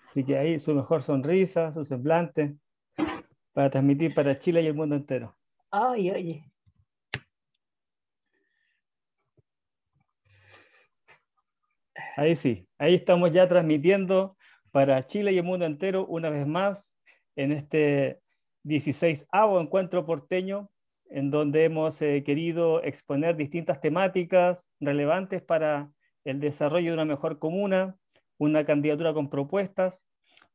Así que ahí su mejor sonrisa, su semblante, para transmitir para Chile y el mundo entero. Ay, oye. Ahí sí, ahí estamos ya transmitiendo para Chile y el mundo entero una vez más en este 16º encuentro porteño, en donde hemos querido exponer distintas temáticas relevantes para el desarrollo de una mejor comuna, una candidatura con propuestas.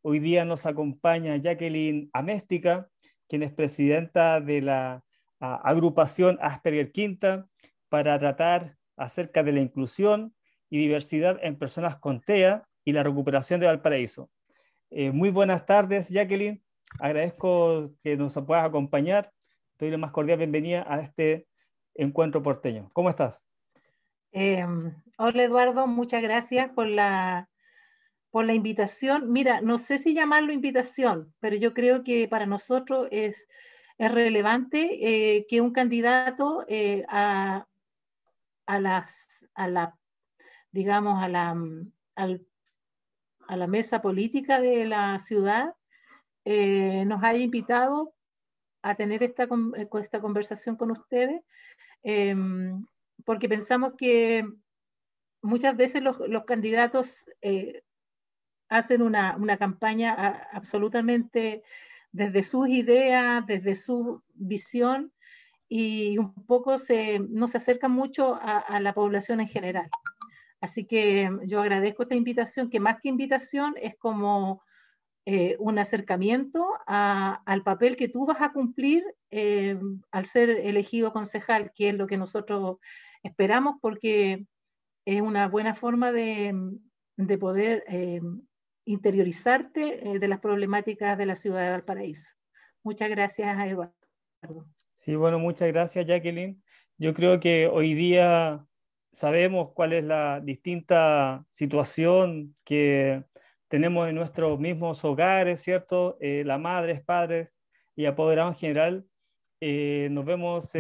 Hoy día nos acompaña Jacqueline Améstica, quien es presidenta de la agrupación Asperger Quinta, para tratar acerca de la inclusión y diversidad en personas con TEA y la recuperación de Valparaíso. Muy buenas tardes, Jacqueline. Agradezco que nos puedas acompañar. Te doy la más cordial bienvenida a este encuentro porteño. ¿Cómo estás? Hola Eduardo, muchas gracias por la invitación. Mira, no sé si llamarlo invitación, pero yo creo que para nosotros es relevante que un candidato a la, digamos, a la mesa política de la ciudad nos haya invitado a tener esta conversación con ustedes, porque pensamos que muchas veces los candidatos hacen una campaña absolutamente desde sus ideas, desde su visión, y un poco no se acercan mucho a la población en general. Así que yo agradezco esta invitación, que más que invitación es como un acercamiento al papel que tú vas a cumplir al ser elegido concejal, que es lo que nosotros esperamos, porque es una buena forma de poder interiorizarte de las problemáticas de la ciudad de Valparaíso. Muchas gracias, Eduardo. Sí, bueno, muchas gracias, Jacqueline. Yo creo que hoy día sabemos cuál es la distinta situación que tenemos en nuestros mismos hogares, ¿cierto? Las madres, padres y apoderados en general, nos vemos,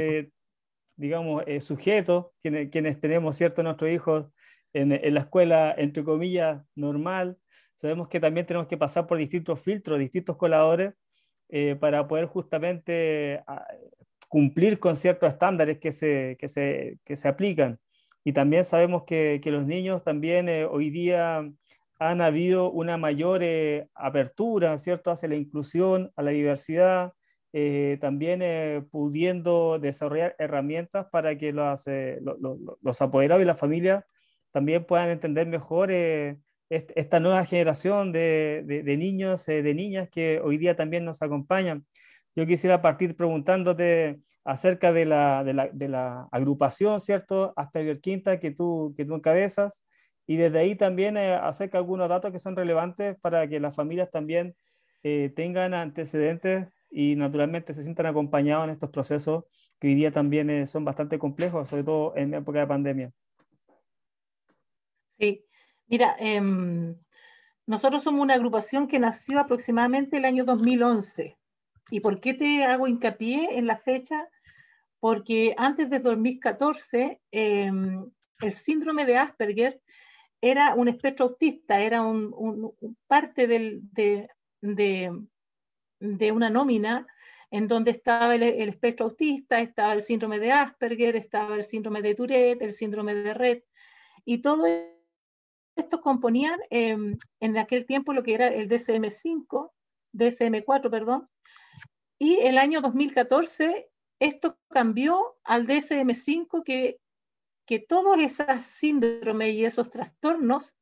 digamos, sujetos, quienes tenemos, ¿cierto?, nuestros hijos en la escuela, entre comillas, normal. Sabemos que también tenemos que pasar por distintos filtros, distintos coladores, para poder justamente cumplir con ciertos estándares que se aplican. Y también sabemos que los niños también hoy día han habido una mayor apertura, ¿cierto?, hacia la inclusión, a la diversidad, también pudiendo desarrollar herramientas para que los apoderados y las familias también puedan entender mejor esta nueva generación de niños, de niñas que hoy día también nos acompañan. Yo quisiera partir preguntándote acerca de la agrupación, ¿cierto? Asperger Quinta que tú encabezas, y desde ahí también acerca de algunos datos que son relevantes para que las familias también tengan antecedentes y naturalmente se sientan acompañados en estos procesos que hoy día también son bastante complejos, sobre todo en época de pandemia. Sí, mira, nosotros somos una agrupación que nació aproximadamente el año 2011. ¿Y por qué te hago hincapié en la fecha? Porque antes de 2014, el síndrome de Asperger era un espectro autista, era parte de una nómina en donde estaba el espectro autista, estaba el síndrome de Asperger, estaba el síndrome de Tourette, el síndrome de Rett, y todo esto componían en aquel tiempo lo que era el DSM-4, perdón, y el año 2014 esto cambió al DSM-5, que todos esos síndromes y esos trastornos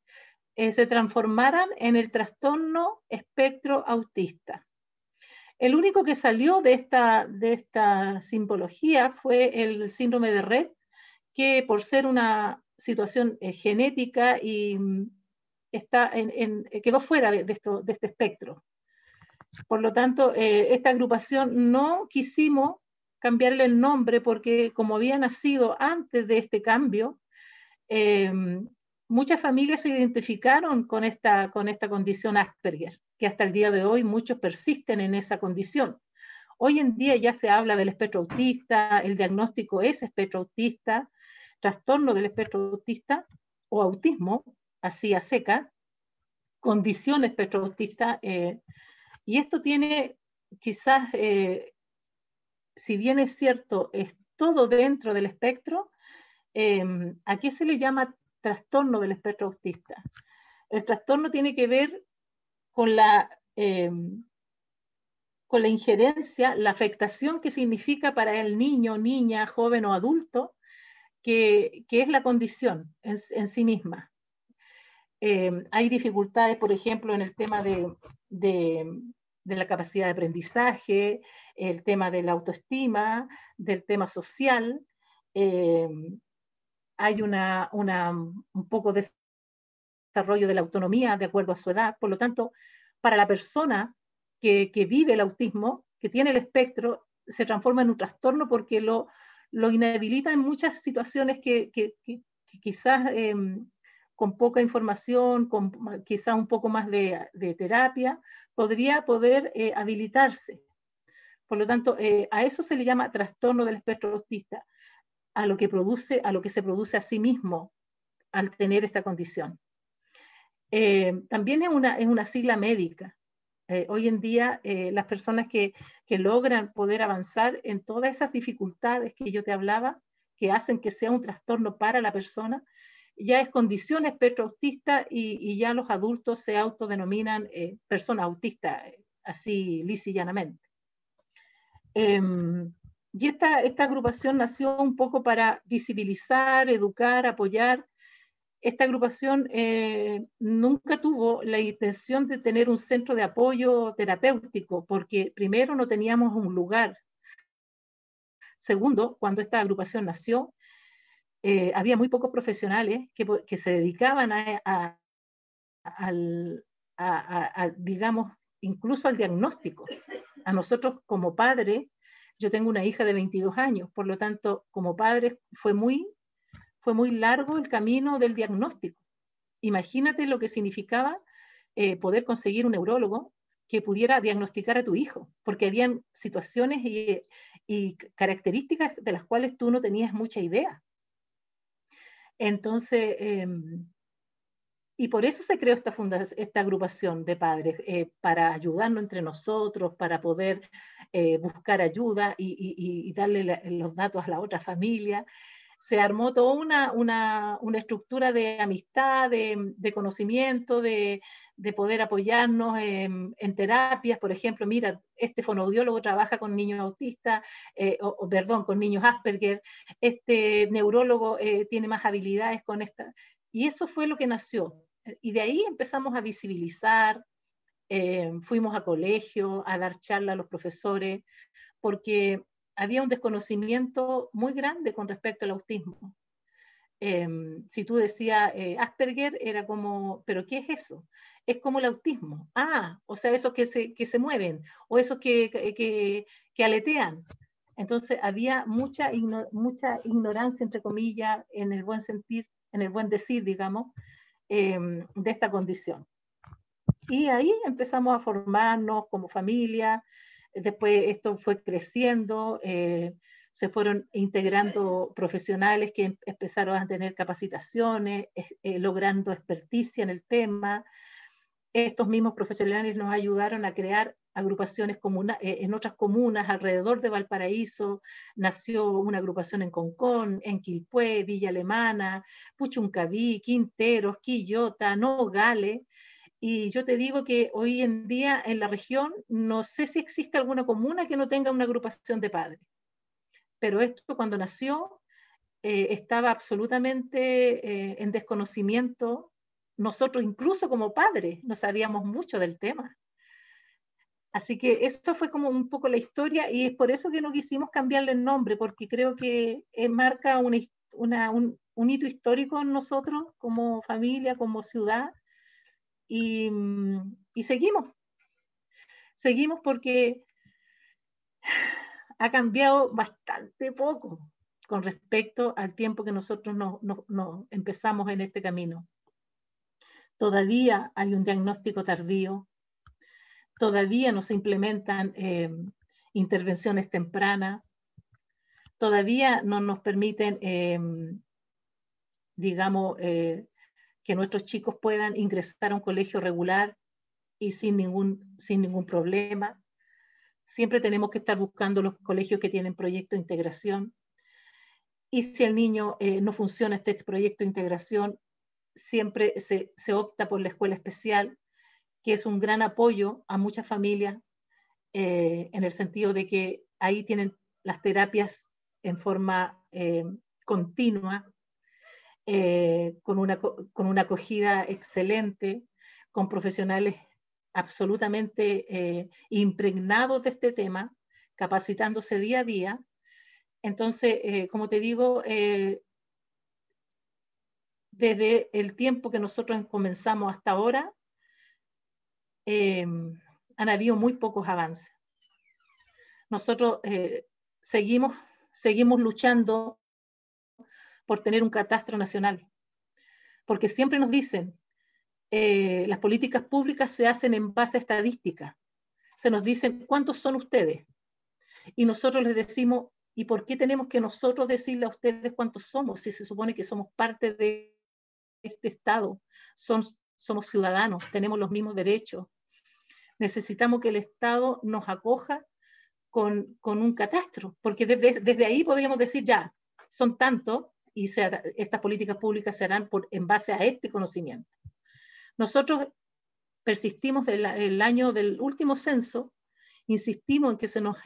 se transformaran en el trastorno espectro autista. El único que salió de esta simbología fue el síndrome de Rett, que por ser una situación genética y quedó fuera de este espectro. Por lo tanto, esta agrupación no quisimos cambiarle el nombre porque como había nacido antes de este cambio, muchas familias se identificaron con esta condición Asperger, que hasta el día de hoy muchos persisten en esa condición. Hoy en día ya se habla del espectro autista, el diagnóstico es espectro autista, trastorno del espectro autista, o autismo, así a seca, condición espectro autista, y esto tiene quizás, si bien es cierto, es todo dentro del espectro, ¿a qué se le llama trastorno del espectro autista? El trastorno tiene que ver con con la injerencia, la afectación que significa para el niño, niña, joven o adulto, que es la condición en sí misma. Hay dificultades, por ejemplo, en el tema de la capacidad de aprendizaje, el tema de la autoestima, del tema social. Hay un poco de desarrollo de la autonomía de acuerdo a su edad. Por lo tanto, para la persona que vive el autismo, que tiene el espectro, se transforma en un trastorno porque lo inhabilita en muchas situaciones que quizás con poca información, con quizás un poco más de terapia, podría poder habilitarse. Por lo tanto, a eso se le llama trastorno del espectro autista, a lo que se produce a sí mismo al tener esta condición. También es una sigla médica. Hoy en día, las personas que logran poder avanzar en todas esas dificultades que yo te hablaba, que hacen que sea un trastorno para la persona, ya es condición espectro autista y ya los adultos se autodenominan personas autistas, así lisa y llanamente. Y esta agrupación nació un poco para visibilizar, educar, apoyar. Esta agrupación nunca tuvo la intención de tener un centro de apoyo terapéutico, porque primero no teníamos un lugar. Segundo, cuando esta agrupación nació, había muy pocos profesionales que se dedicaban digamos, incluso al diagnóstico. A nosotros como padres, yo tengo una hija de 22 años, por lo tanto, como padres fue muy largo el camino del diagnóstico. Imagínate lo que significaba poder conseguir un neurólogo que pudiera diagnosticar a tu hijo, porque habían situaciones y características de las cuales tú no tenías mucha idea. Entonces, y por eso se creó esta agrupación de padres, para ayudarnos entre nosotros, para poder buscar ayuda y darle los datos a la otra familia. Se armó toda una estructura de amistad, de conocimiento, de poder apoyarnos en terapias. Por ejemplo, mira, este fonoaudiólogo trabaja con niños autistas, perdón, con niños Asperger, este neurólogo tiene más habilidades con esta. Y eso fue lo que nació. Y de ahí empezamos a visibilizar, fuimos a colegio, a dar charlas a los profesores, porque había un desconocimiento muy grande con respecto al autismo. Si tú decías Asperger, era como, ¿pero qué es eso? Es como el autismo. Ah, o sea, esos que se mueven, o esos que aletean. Entonces había mucha ignorancia, entre comillas, en el buen sentir, en el buen decir, digamos, de esta condición. Y ahí empezamos a formarnos como familia. Después esto fue creciendo, se fueron integrando profesionales que empezaron a tener capacitaciones, logrando experticia en el tema. Estos mismos profesionales nos ayudaron a crear agrupaciones en otras comunas alrededor de Valparaíso. Nació una agrupación en Concón, en Quilpué, Villa Alemana, Puchuncaví, Quinteros, Quillota, Nogales. Y yo te digo que hoy en día en la región no sé si existe alguna comuna que no tenga una agrupación de padres. Pero esto cuando nació estaba absolutamente en desconocimiento. Nosotros incluso como padres no sabíamos mucho del tema. Así que eso fue como un poco la historia y es por eso que no quisimos cambiarle el nombre, porque creo que marca un hito histórico en nosotros como familia, como ciudad. Y seguimos porque ha cambiado bastante poco con respecto al tiempo que nosotros nos empezamos en este camino. Todavía hay un diagnóstico tardío, todavía no se implementan intervenciones tempranas, todavía no nos permiten, digamos, que nuestros chicos puedan ingresar a un colegio regular y sin ningún problema. Siempre tenemos que estar buscando los colegios que tienen proyecto de integración. Y si el niño no funciona este proyecto de integración, siempre se opta por la escuela especial, que es un gran apoyo a muchas familias, en el sentido de que ahí tienen las terapias en forma continua, con una acogida excelente, con profesionales absolutamente impregnados de este tema, capacitándose día a día. Entonces, como te digo, desde el tiempo que nosotros comenzamos hasta ahora, han habido muy pocos avances. Nosotros seguimos luchando por tener un catastro nacional, porque siempre nos dicen, las políticas públicas se hacen en base a estadística. Se nos dicen, ¿cuántos son ustedes? Y nosotros les decimos, ¿y por qué tenemos que nosotros decirle a ustedes cuántos somos? Si se supone que somos parte de este Estado, somos ciudadanos, tenemos los mismos derechos. Necesitamos que el Estado nos acoja con un catastro, porque desde ahí podríamos decir, ya, son tantos, y estas políticas públicas se harán en base a este conocimiento. Nosotros persistimos el año del último censo, insistimos en que se nos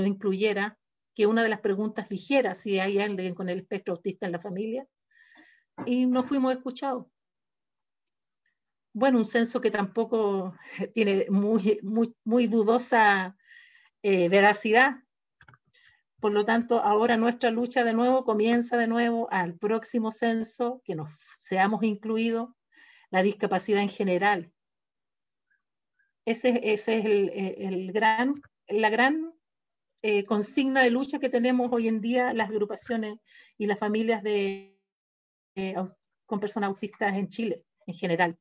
incluyera, que una de las preguntas dijera si hay alguien con el espectro autista en la familia, y no fuimos escuchados. Bueno, un censo que tampoco tiene muy dudosa veracidad. Por lo tanto, ahora nuestra lucha de nuevo comienza de nuevo al próximo censo, que nos seamos incluidos, la discapacidad en general. Ese es la gran consigna de lucha que tenemos hoy en día las agrupaciones y las familias con personas autistas en Chile, en general.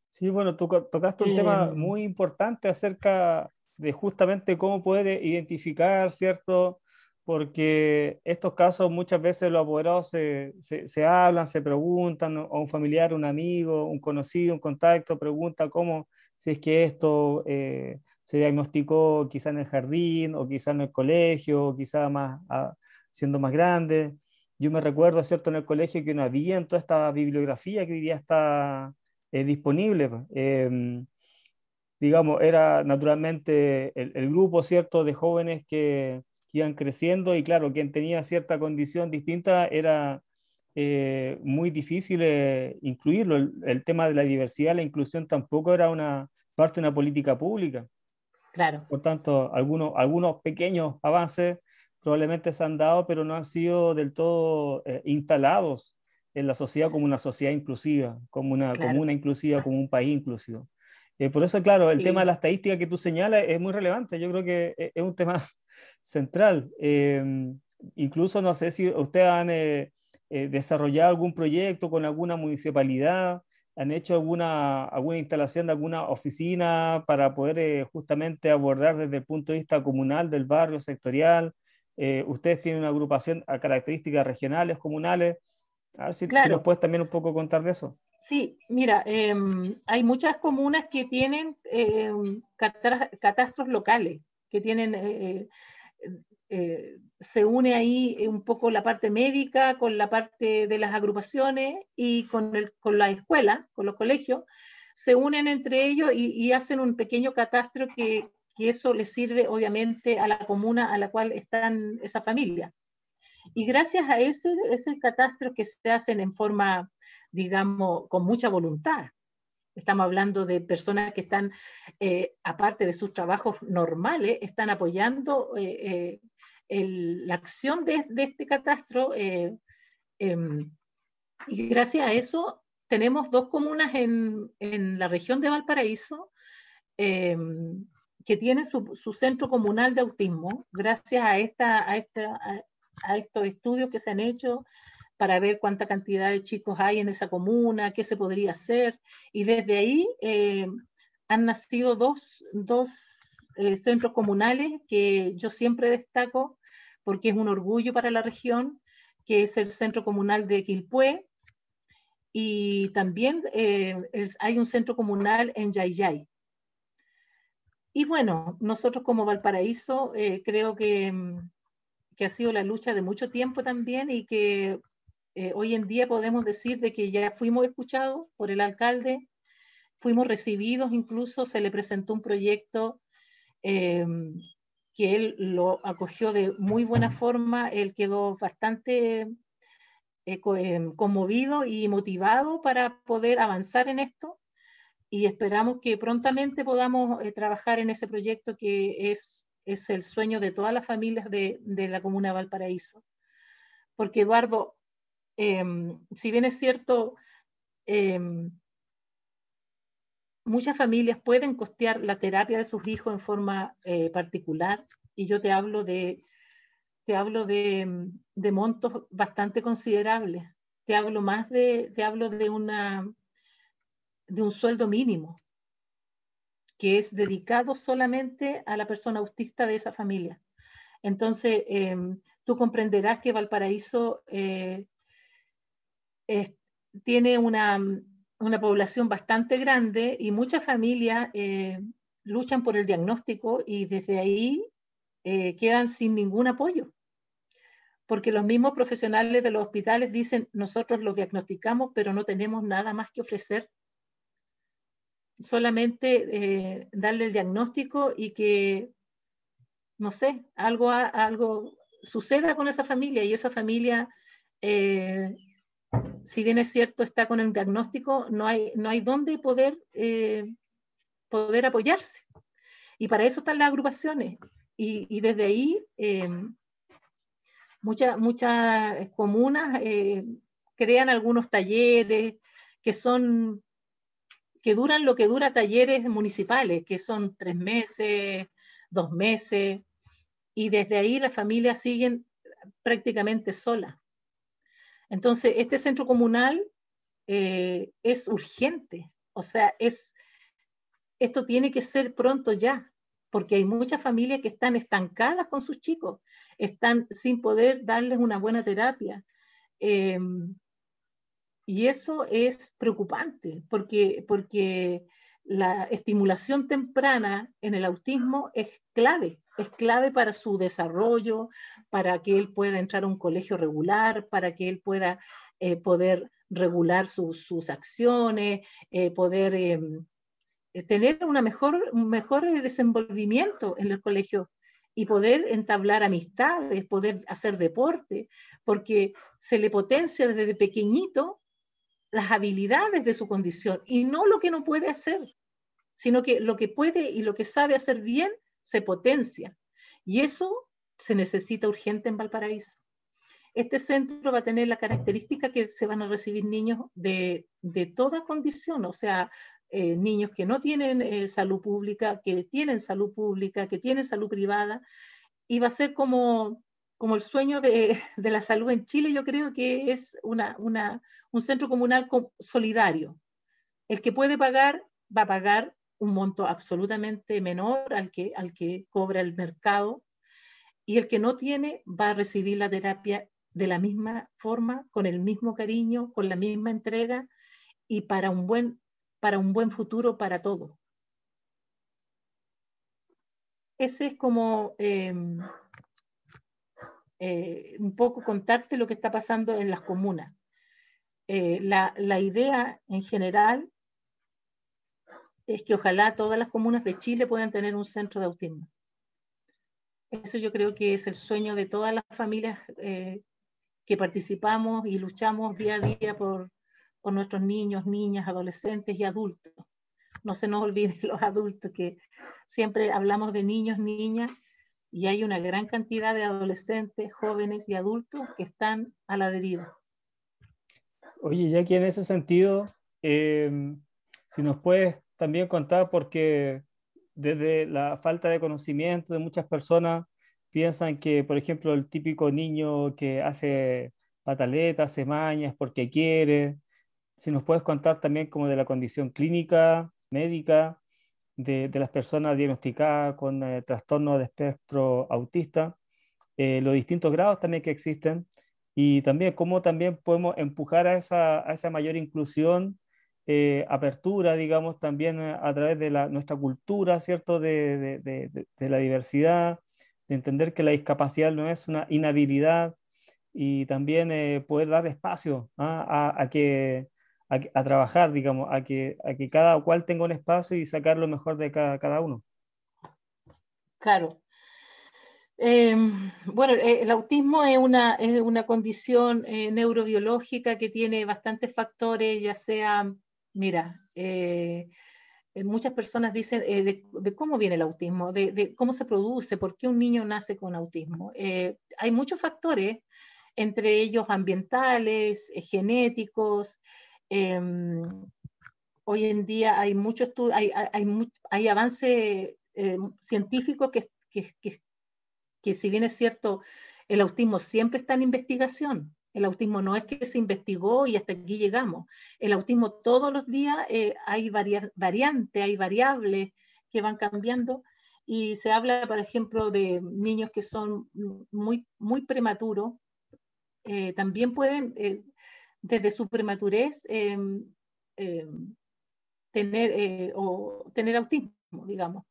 Sí, bueno, tú tocaste un tema muy importante acerca de justamente cómo poder identificar, ¿cierto? Porque estos casos muchas veces los apoderados se hablan, se preguntan, o un familiar, un amigo, un conocido, un contacto, pregunta cómo, si es que esto se diagnosticó quizá en el jardín, o quizá en el colegio, o quizá más, siendo más grande. Yo me recuerdo, ¿cierto?, en el colegio que no había en toda esta bibliografía que hoy día está disponible. Digamos, era naturalmente el grupo, ¿cierto?, de jóvenes que iban creciendo y claro, quien tenía cierta condición distinta era muy difícil incluirlo. El tema de la diversidad, la inclusión tampoco era una parte de una política pública. Claro. Por tanto, algunos pequeños avances probablemente se han dado, pero no han sido del todo instalados en la sociedad como una sociedad inclusiva, como una Claro. comuna inclusiva, como un país inclusivo. Por eso, claro, el Sí. tema de la estadística que tú señalas es muy relevante. Yo creo que es un tema central. Incluso no sé si ustedes han desarrollado algún proyecto con alguna municipalidad, han hecho alguna instalación de alguna oficina para poder justamente abordar desde el punto de vista comunal, del barrio, sectorial. Ustedes tienen una agrupación a características regionales, comunales. A ver si nos Claro. puedes también un poco contar de eso. Sí, mira, hay muchas comunas que tienen catastros locales, que tienen, se une ahí un poco la parte médica con la parte de las agrupaciones y con la escuela, con los colegios, se unen entre ellos y hacen un pequeño catastro que eso les sirve obviamente a la comuna a la cual están esa familia. Y gracias a ese catastro que se hacen en forma, digamos, con mucha voluntad. Estamos hablando de personas que están, aparte de sus trabajos normales, están apoyando la acción de este catastro. Y gracias a eso tenemos 2 comunas en la región de Valparaíso que tienen su centro comunal de autismo, gracias a estos estudios que se han hecho para ver cuánta cantidad de chicos hay en esa comuna, qué se podría hacer. Y desde ahí han nacido dos centros comunales que yo siempre destaco porque es un orgullo para la región, que es el Centro Comunal de Quilpué y también hay un centro comunal en Yayay. Y bueno, nosotros como Valparaíso creo que ha sido la lucha de mucho tiempo también y que hoy en día podemos decir de que ya fuimos escuchados por el alcalde, fuimos recibidos, incluso se le presentó un proyecto eh, que él lo acogió de muy buena forma, él quedó bastante conmovido y motivado para poder avanzar en esto y esperamos que prontamente podamos trabajar en ese proyecto que es el sueño de todas las familias de la comuna de Valparaíso. Porque Eduardo, si bien es cierto, eh, muchas familias pueden costear la terapia de sus hijos en forma particular y yo te hablo de montos bastante considerables. Te hablo de un sueldo mínimo que es dedicado solamente a la persona autista de esa familia. Entonces, tú comprenderás que Valparaíso tiene una población bastante grande y muchas familias luchan por el diagnóstico y desde ahí quedan sin ningún apoyo. Porque los mismos profesionales de los hospitales dicen, nosotros los diagnosticamos, pero no tenemos nada más que ofrecer. Solamente darle el diagnóstico y que, no sé, algo suceda con esa familia y esa familia, si bien es cierto, está con el diagnóstico, no hay dónde poder apoyarse. Y para eso están las agrupaciones. Y desde ahí, muchas comunas crean algunos talleres que duran lo que dura talleres municipales, que son 3 meses, 2 meses, y desde ahí las familias siguen prácticamente solas. Entonces, este centro comunal es urgente, o sea, esto tiene que ser pronto ya, porque hay muchas familias que están estancadas con sus chicos, están sin poder darles una buena terapia. Y eso es preocupante, porque la estimulación temprana en el autismo es clave para su desarrollo, para que él pueda entrar a un colegio regular, para que él pueda poder regular sus acciones, poder tener un mejor desenvolvimiento en el colegio y poder entablar amistades, poder hacer deporte, porque se le potencia desde pequeñito las habilidades de su condición y no lo que no puede hacer, sino que lo que puede y lo que sabe hacer bien se potencia. Y eso se necesita urgente en Valparaíso. Este centro va a tener la característica que se van a recibir niños de toda condición, o sea, niños que no tienen salud pública, que tienen salud pública, que tienen salud privada, y va a ser como el sueño de la salud en Chile. Yo creo que es un centro comunal solidario. El que puede pagar, va a pagar un monto absolutamente menor al que cobra el mercado, y el que no tiene va a recibir la terapia de la misma forma, con el mismo cariño, con la misma entrega y para un buen futuro para todos. Ese es como un poco contarte lo que está pasando en las comunas. La idea en general es que ojalá todas las comunas de Chile puedan tener un centro de autismo. Eso yo creo que es el sueño de todas las familias que participamos y luchamos día a día por nuestros niños, niñas, adolescentes y adultos. No se nos olviden los adultos, que siempre hablamos de niños, niñas, y hay una gran cantidad de adolescentes, jóvenes y adultos que están a la deriva. Oye, Jackie, en ese sentido, si nos puedes también contar, porque desde la falta de conocimiento de muchas personas piensan que, por ejemplo, el típico niño que hace pataletas, hace mañas porque quiere, si nos puedes contar también como de la condición clínica, médica, de las personas diagnosticadas con trastorno de espectro autista, los distintos grados también que existen y también cómo también podemos empujar a esa mayor inclusión, apertura, digamos, también a través de nuestra cultura, ¿cierto? De la diversidad, de entender que la discapacidad no es una inhabilidad y también poder dar espacio, ¿ah? A trabajar, digamos, a que cada cual tenga un espacio y sacar lo mejor de cada uno. Claro. Bueno, el autismo es una condición neurobiológica que tiene bastantes factores, ya sea, mira, muchas personas dicen de cómo viene el autismo, de cómo se produce, por qué un niño nace con autismo. Hay muchos factores, entre ellos ambientales, genéticos. Eh, Hoy en día hay mucho estudio, hay avance científico que si bien es cierto, el autismo siempre está en investigación. El autismo no es que se investigó y hasta aquí llegamos. El autismo todos los días hay variantes, hay variables que van cambiando y se habla, por ejemplo, de niños que son muy prematuros. También pueden, desde su prematurez, eh, tener autismo, digamos.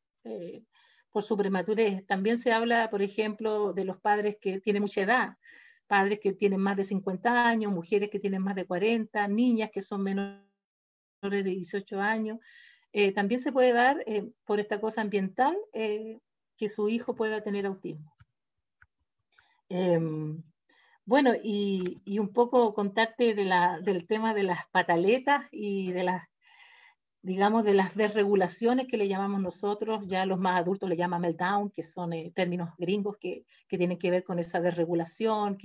Por su prematurez. También se habla, por ejemplo, de los padres que tienen mucha edad, padres que tienen más de 50 años, mujeres que tienen más de 40, niñas que son menores de 18 años. También se puede dar por esta cosa ambiental que su hijo pueda tener autismo. Bueno, y un poco contarte del tema de las pataletas y de las, digamos, de las desregulaciones que le llamamos nosotros, ya los más adultos le llaman meltdown, que son términos gringos que tienen que ver con esa desregulación,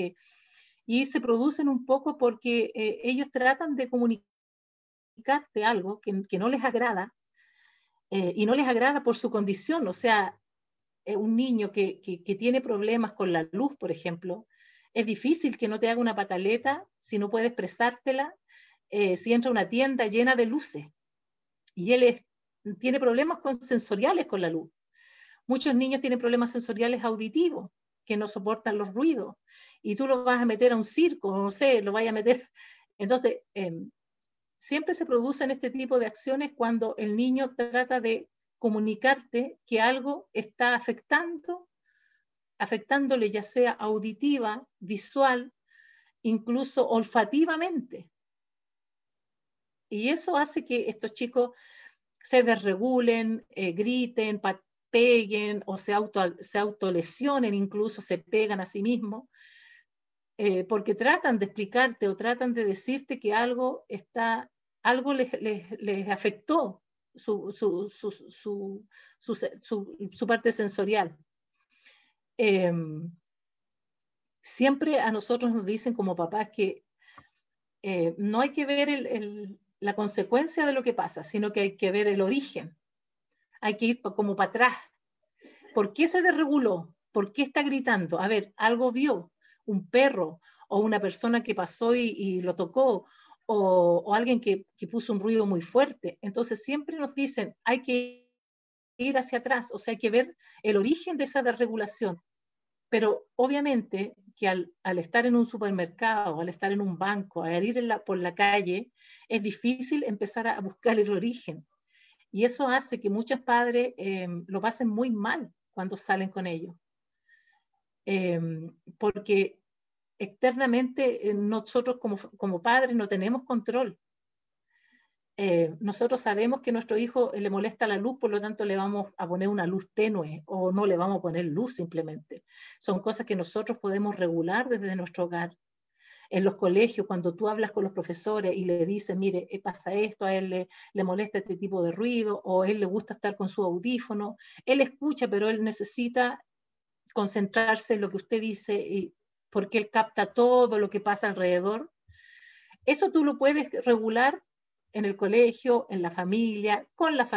y se producen un poco porque ellos tratan de comunicarte algo que no les agrada, y no les agrada por su condición, o sea, un niño que tiene problemas con la luz, por ejemplo, es difícil que no te haga una pataleta si no puede expresártela, si entra a una tienda llena de luces y él tiene problemas sensoriales con la luz. Muchos niños tienen problemas sensoriales auditivos, que no soportan los ruidos, y tú lo vas a meter a un circo, no sé, lo vayas a meter. Entonces, siempre se producen este tipo de acciones cuando el niño trata de comunicarte que algo está afectándole ya sea auditiva, visual, incluso olfativamente. Y eso hace que estos chicos se desregulen, griten, peguen o se autolesionen, incluso se pegan a sí mismos, porque tratan de explicarte o tratan de decirte que algo les afectó su parte sensorial. Siempre a nosotros nos dicen como papás que no hay que ver la consecuencia de lo que pasa, sino que hay que ver el origen. Hay que ir como para atrás. ¿Por qué se desreguló? ¿Por qué está gritando? A ver, algo vio, un perro o una persona que pasó y lo tocó, o alguien que puso un ruido muy fuerte. Entonces siempre nos dicen, hay que ir hacia atrás, o sea, hay que ver el origen de esa desregulación. Pero obviamente que al estar en un supermercado, al estar en un banco, al ir por la calle, es difícil empezar a buscar el origen. Y eso hace que muchos padres lo pasen muy mal cuando salen con ellos. Porque externamente nosotros como padres no tenemos control. Nosotros sabemos que a nuestro hijo le molesta la luz, por lo tanto le vamos a poner una luz tenue o no le vamos a poner luz simplemente. Son cosas que nosotros podemos regular desde nuestro hogar. En los colegios, cuando tú hablas con los profesores y le dices, mire, pasa esto, a él le molesta este tipo de ruido, o a él le gusta estar con su audífono, él escucha, pero él necesita concentrarse en lo que usted dice, porque él capta todo lo que pasa alrededor. Eso tú lo puedes regular en el colegio, en la familia, con los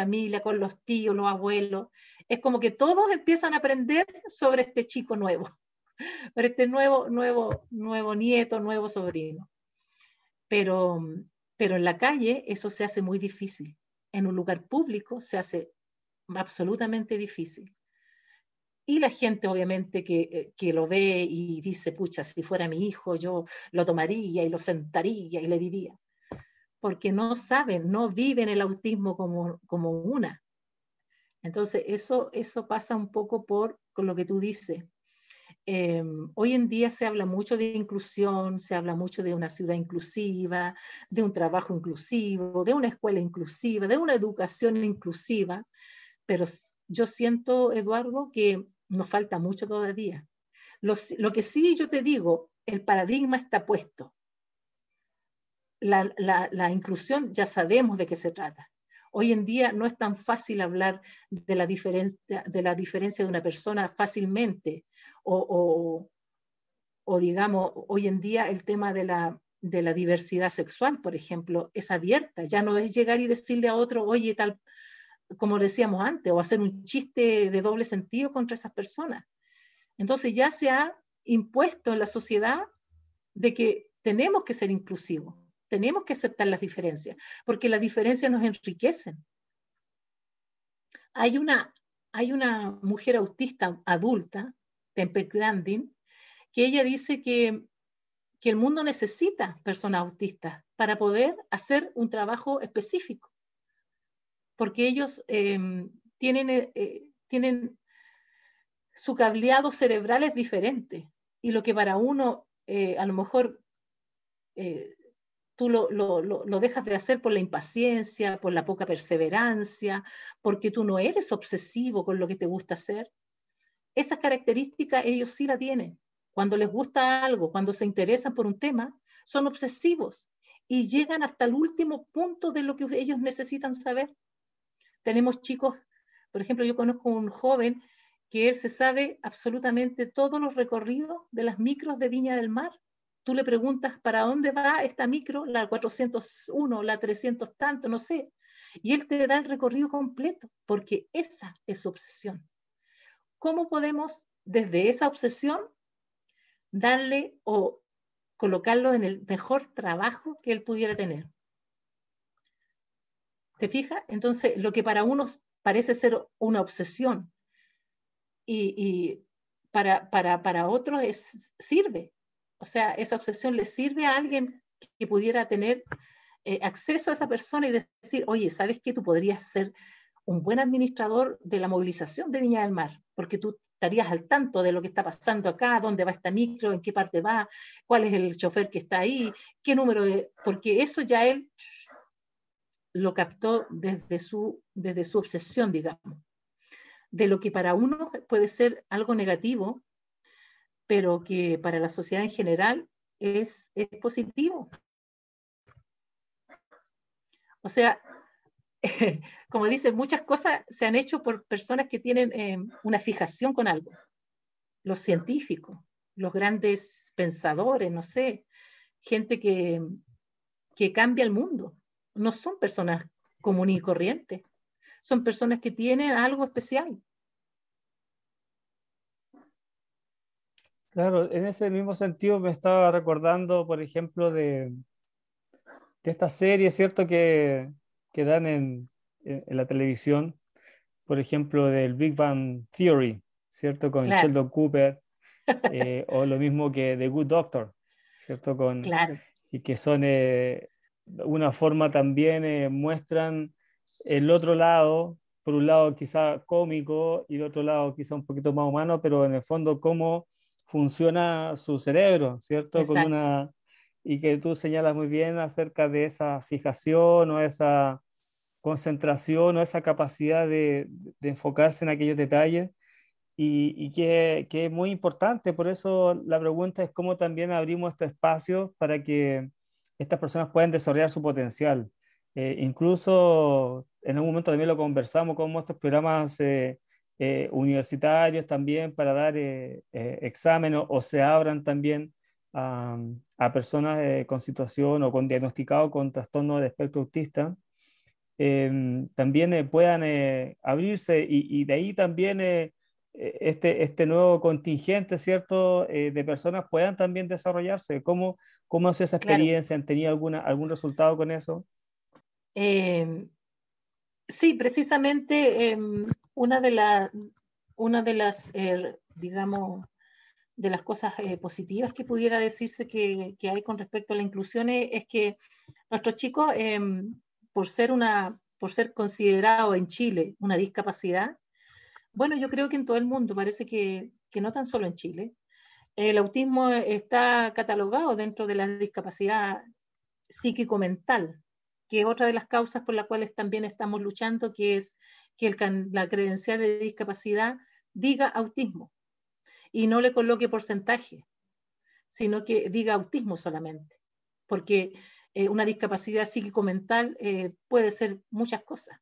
tíos, los abuelos. Es como que todos empiezan a aprender sobre este chico nuevo, sobre este nuevo nieto, nuevo sobrino. Pero en la calle eso se hace muy difícil. En un lugar público se hace absolutamente difícil. Y la gente obviamente que lo ve y dice, pucha, si fuera mi hijo yo lo tomaría y lo sentaría y le diría, porque no saben, no viven el autismo como una. Entonces eso pasa un poco con lo que tú dices. Hoy en día se habla mucho de inclusión, se habla mucho de una ciudad inclusiva, de un trabajo inclusivo, de una escuela inclusiva, de una educación inclusiva, pero yo siento, Eduardo, que nos falta mucho todavía. Lo que sí yo te digo, el paradigma está puesto. La inclusión ya sabemos de qué se trata. Hoy en día no es tan fácil hablar de la diferencia de una persona fácilmente, o digamos, hoy en día el tema de la diversidad sexual, por ejemplo, es abierta, ya no es llegar y decirle a otro, oye, tal, como decíamos antes, o hacer un chiste de doble sentido contra esas personas. Entonces ya se ha impuesto en la sociedad de que tenemos que ser inclusivos, tenemos que aceptar las diferencias, porque las diferencias nos enriquecen. Hay una mujer autista adulta, Tempe Grandin, que ella dice que el mundo necesita personas autistas para poder hacer un trabajo específico, porque ellos tienen su cableado cerebral es diferente, y lo que para uno a lo mejor tú lo dejas de hacer por la impaciencia, por la poca perseverancia, porque tú no eres obsesivo con lo que te gusta hacer. Esas características ellos sí la tienen. Cuando les gusta algo, cuando se interesan por un tema, son obsesivos y llegan hasta el último punto de lo que ellos necesitan saber. Tenemos chicos, por ejemplo, yo conozco un joven que él se sabe absolutamente todos los recorridos de las micros de Viña del Mar. Tú le preguntas para dónde va esta micro, la 401, la 300 tanto, no sé, y él te da el recorrido completo, porque esa es su obsesión. ¿Cómo podemos, desde esa obsesión, darle o colocarlo en el mejor trabajo que él pudiera tener? ¿Te fijas? Entonces, lo que para unos parece ser una obsesión y para otros sirve. O sea, esa obsesión le sirve a alguien que pudiera tener acceso a esa persona y decir, oye, ¿sabes qué? Tú podrías ser un buen administrador de la movilización de Viña del Mar, porque tú estarías al tanto de lo que está pasando acá, dónde va esta micro, en qué parte va, cuál es el chofer que está ahí, qué número de... Porque eso ya él lo captó desde su obsesión, digamos, de lo que para uno puede ser algo negativo, pero que para la sociedad en general es positivo. O sea, como dicen, muchas cosas se han hecho por personas que tienen una fijación con algo. Los científicos, los grandes pensadores, no sé, gente que cambia el mundo. No son personas comunes y corrientes, son personas que tienen algo especial. Claro, en ese mismo sentido me estaba recordando, por ejemplo, de esta serie, ¿cierto? Que dan en la televisión, por ejemplo, del Big Bang Theory, ¿cierto? Con Claro, Sheldon Cooper, o lo mismo que The Good Doctor, ¿cierto? claro, Y que son una forma también, muestran el otro lado, por un lado quizá cómico y el otro lado quizá un poquito más humano, pero en el fondo cómo funciona su cerebro, ¿cierto? exacto. Y que tú señalas muy bien acerca de esa fijación o esa concentración o esa capacidad de enfocarse en aquellos detalles y que es muy importante. Por eso la pregunta es cómo también abrimos este espacio para que estas personas puedan desarrollar su potencial. Incluso en algún momento también lo conversamos como estos programas universitarios también para dar exámenes o se abran también a personas con situación o con diagnosticado con trastorno de espectro autista. También puedan abrirse y de ahí también este nuevo contingente, ¿cierto? De personas puedan también desarrollarse. ¿Cómo ha sido esa Claro. experiencia? ¿Han tenido algún resultado con eso? Sí, precisamente una una de las, digamos, de las cosas positivas que pudiera decirse que hay con respecto a la inclusión es que nuestros chicos, por ser considerados en Chile una discapacidad, bueno, yo creo que en todo el mundo, parece que no tan solo en Chile, el autismo está catalogado dentro de la discapacidad psíquico-mental, que es otra de las causas por las cuales también estamos luchando, que es que la credencial de discapacidad diga autismo y no le coloque porcentaje, sino que diga autismo solamente, porque una discapacidad psíquico-mental puede ser muchas cosas,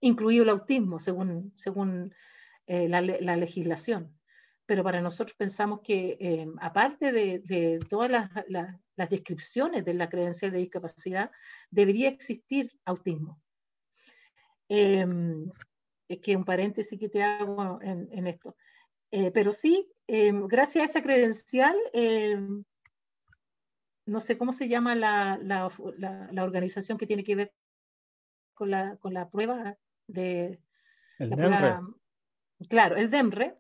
incluido el autismo, según la legislación. Pero para nosotros pensamos que, aparte de todas las descripciones de la credencial de discapacidad, debería existir autismo. Es que un paréntesis que te hago en esto. Pero sí, gracias a esa credencial, no sé cómo se llama la organización que tiene que ver con la prueba de El la DEMRE. prueba, claro, el DEMRE,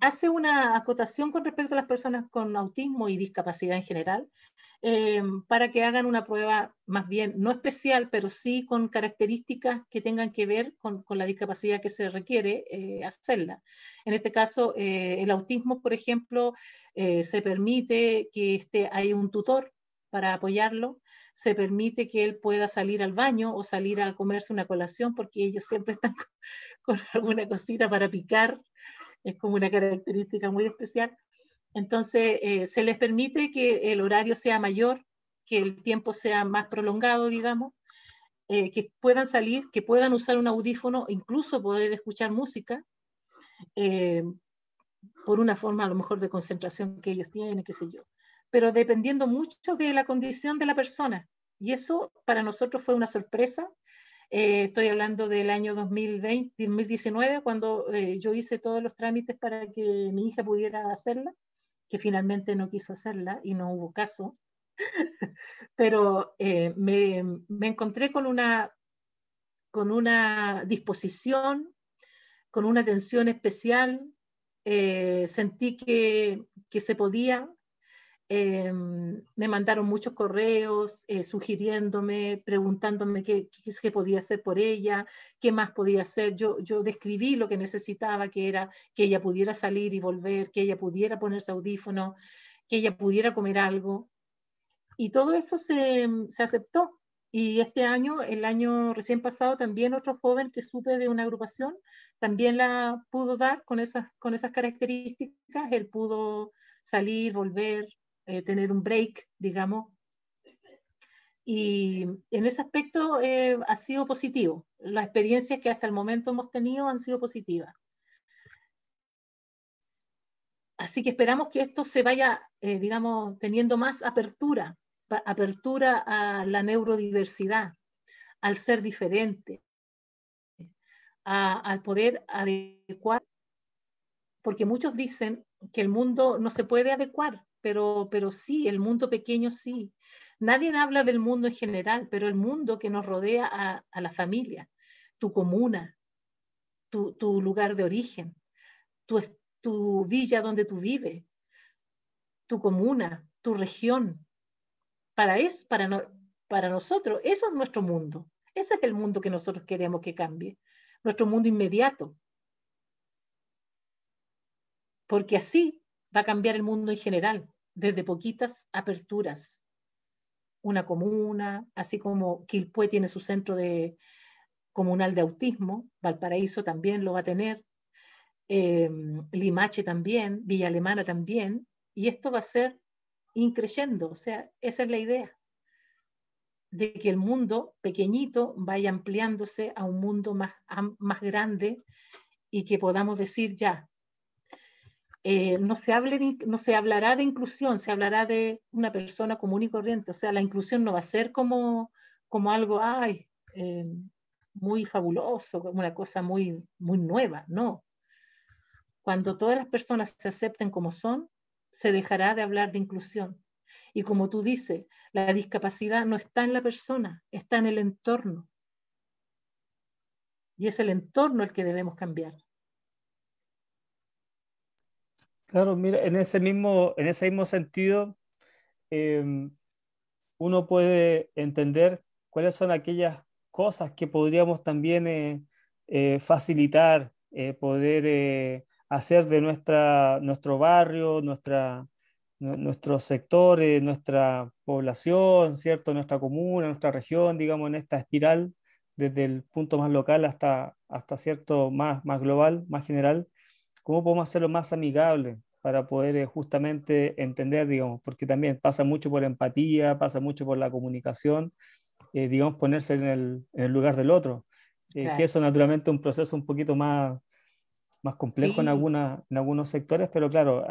hace una acotación con respecto a las personas con autismo y discapacidad en general, para que hagan una prueba más bien, no especial, pero sí con características que tengan que ver con la discapacidad que se requiere hacerla. En este caso, el autismo, por ejemplo, se permite que hay un tutor para apoyarlo, se permite que él pueda salir al baño o salir a comerse una colación, porque ellos siempre están con alguna cosita para picar, es como una característica muy especial. Entonces, se les permite que el horario sea mayor, que el tiempo sea más prolongado, digamos, que puedan salir, que puedan usar un audífono, incluso poder escuchar música, eh, por una forma a lo mejor de concentración que ellos tienen, qué sé yo. Pero dependiendo mucho de la condición de la persona. Y eso para nosotros fue una sorpresa. Estoy hablando del año 2019, cuando yo hice todos los trámites para que mi hija pudiera hacerla, que finalmente no quiso hacerla y no hubo caso, pero me encontré con una disposición, con una atención especial, sentí que se podía. Me mandaron muchos correos sugiriéndome, preguntándome qué podía hacer por ella, qué más podía hacer. Yo describí lo que necesitaba, que era que ella pudiera salir y volver, que ella pudiera ponerse audífono, que ella pudiera comer algo. Y todo eso se aceptó. Y este año, el año recién pasado, también otro joven que supe de una agrupación, también la pudo dar con esas características. Él pudo salir, volver, tener un break, digamos. Y en ese aspecto ha sido positivo. Las experiencias que hasta el momento hemos tenido han sido positivas. Así que esperamos que esto se vaya, digamos, teniendo más apertura a la neurodiversidad, al ser diferente, al poder adecuar, porque muchos dicen que el mundo no se puede adecuar, pero sí, el mundo pequeño sí. Nadie habla del mundo en general, pero el mundo que nos rodea a la familia, tu comuna, tu lugar de origen, tu villa donde tú vives, tu comuna, tu región, para nosotros, eso es nuestro mundo. Ese es el mundo que nosotros queremos que cambie. Nuestro mundo inmediato. Porque así va a cambiar el mundo en general, desde poquitas aperturas. Una comuna, así como Quilpué tiene su centro comunal de autismo, Valparaíso también lo va a tener, Limache también, Villa Alemana también, y esto va a ser increyendo, o sea, esa es la idea, de que el mundo pequeñito vaya ampliándose a un mundo más grande y que podamos decir ya, no se hablará de inclusión, se hablará de una persona común y corriente, o sea, la inclusión no va a ser como algo, muy fabuloso, como una cosa muy, muy nueva, no. Cuando todas las personas se acepten como son, se dejará de hablar de inclusión. Y como tú dices, la discapacidad no está en la persona, está en el entorno. y es el entorno el que debemos cambiar. Claro, mira, en ese mismo sentido, eh, uno puede entender cuáles son aquellas cosas que podríamos también facilitar, poder hacer de nuestro barrio, nuestro sector, nuestra población, ¿cierto? Nuestra comuna, nuestra región, digamos, en esta espiral, desde el punto más local hasta cierto más global, más general. ¿Cómo podemos hacerlo más amigable para poder justamente entender, digamos, porque también pasa mucho por empatía, pasa mucho por la comunicación, digamos, ponerse en el lugar del otro, que Claro. eso naturalmente es un proceso un poquito más complejo Sí, en algunos sectores, pero claro,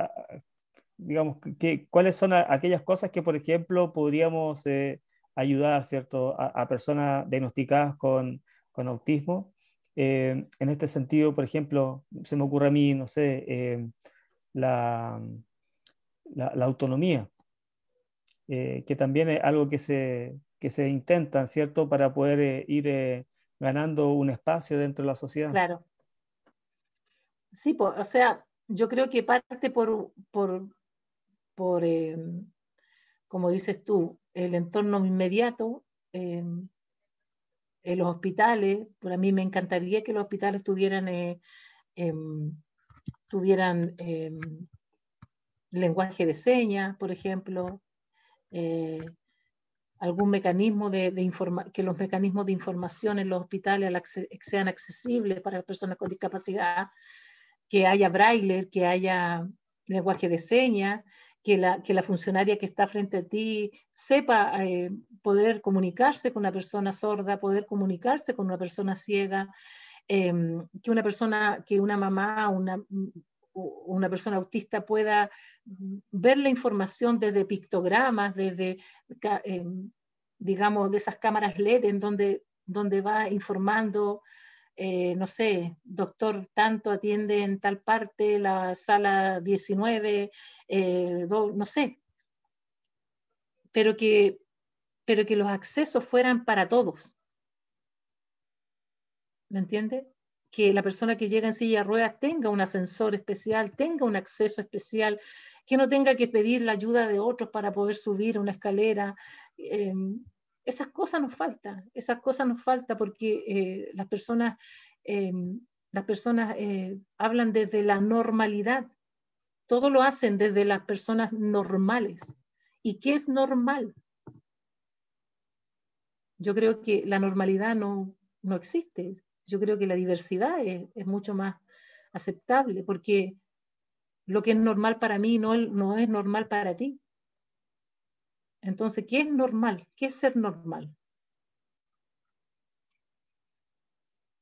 digamos, ¿cuáles son aquellas cosas que, por ejemplo, podríamos ayudar, ¿cierto?, a personas diagnosticadas con autismo? En este sentido, por ejemplo, se me ocurre a mí, no sé, la, la autonomía, que también es algo que se intenta, ¿cierto?, para poder ir ganando un espacio dentro de la sociedad. claro. Sí, o sea, yo creo que parte por como dices tú, el entorno inmediato, eh, en los hospitales. Por mí me encantaría que los hospitales tuvieran lenguaje de señas, por ejemplo, eh, algún mecanismo que los mecanismos de información en los hospitales sean accesibles para las personas con discapacidad, que haya braille, que haya lenguaje de señas, que la funcionaria que está frente a ti sepa poder comunicarse con una persona sorda, poder comunicarse con una persona ciega, que una mamá, una persona autista pueda ver la información desde pictogramas, desde, digamos, de esas cámaras LED en donde va informando, no sé, doctor tanto atiende en tal parte, la sala 19, no sé, pero que, pero que los accesos fueran para todos, ¿me entiende? Que la persona que llega en silla de ruedas tenga un ascensor especial, tenga un acceso especial, que no tenga que pedir la ayuda de otros para poder subir una escalera. Eh, esas cosas nos faltan porque eh, las personas hablan desde la normalidad, todo lo hacen desde las personas normales. ¿Y qué es normal? Yo creo que la normalidad no existe. Yo creo que la diversidad es mucho más aceptable porque lo que es normal para mí no es normal para ti. Entonces, ¿qué es normal? ¿Qué es ser normal?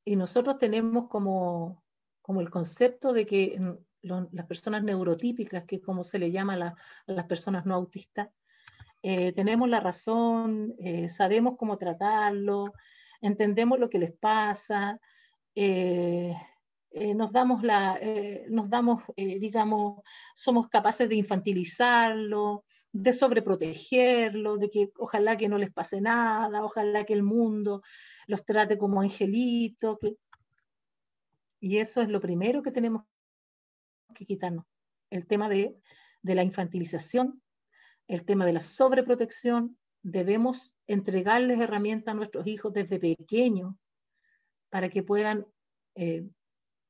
Y nosotros tenemos como el concepto de que las personas neurotípicas, que es como se le llama a las personas no autistas, tenemos la razón, sabemos cómo tratarlo, entendemos lo que les pasa, eh, digamos, somos capaces de infantilizarlo, de sobreprotegerlo, de que ojalá que no les pase nada, ojalá que el mundo los trate como angelitos, y eso es lo primero que tenemos que quitarnos, el tema de la infantilización, el tema de la sobreprotección. Debemos entregarles herramientas a nuestros hijos desde pequeños para que puedan eh,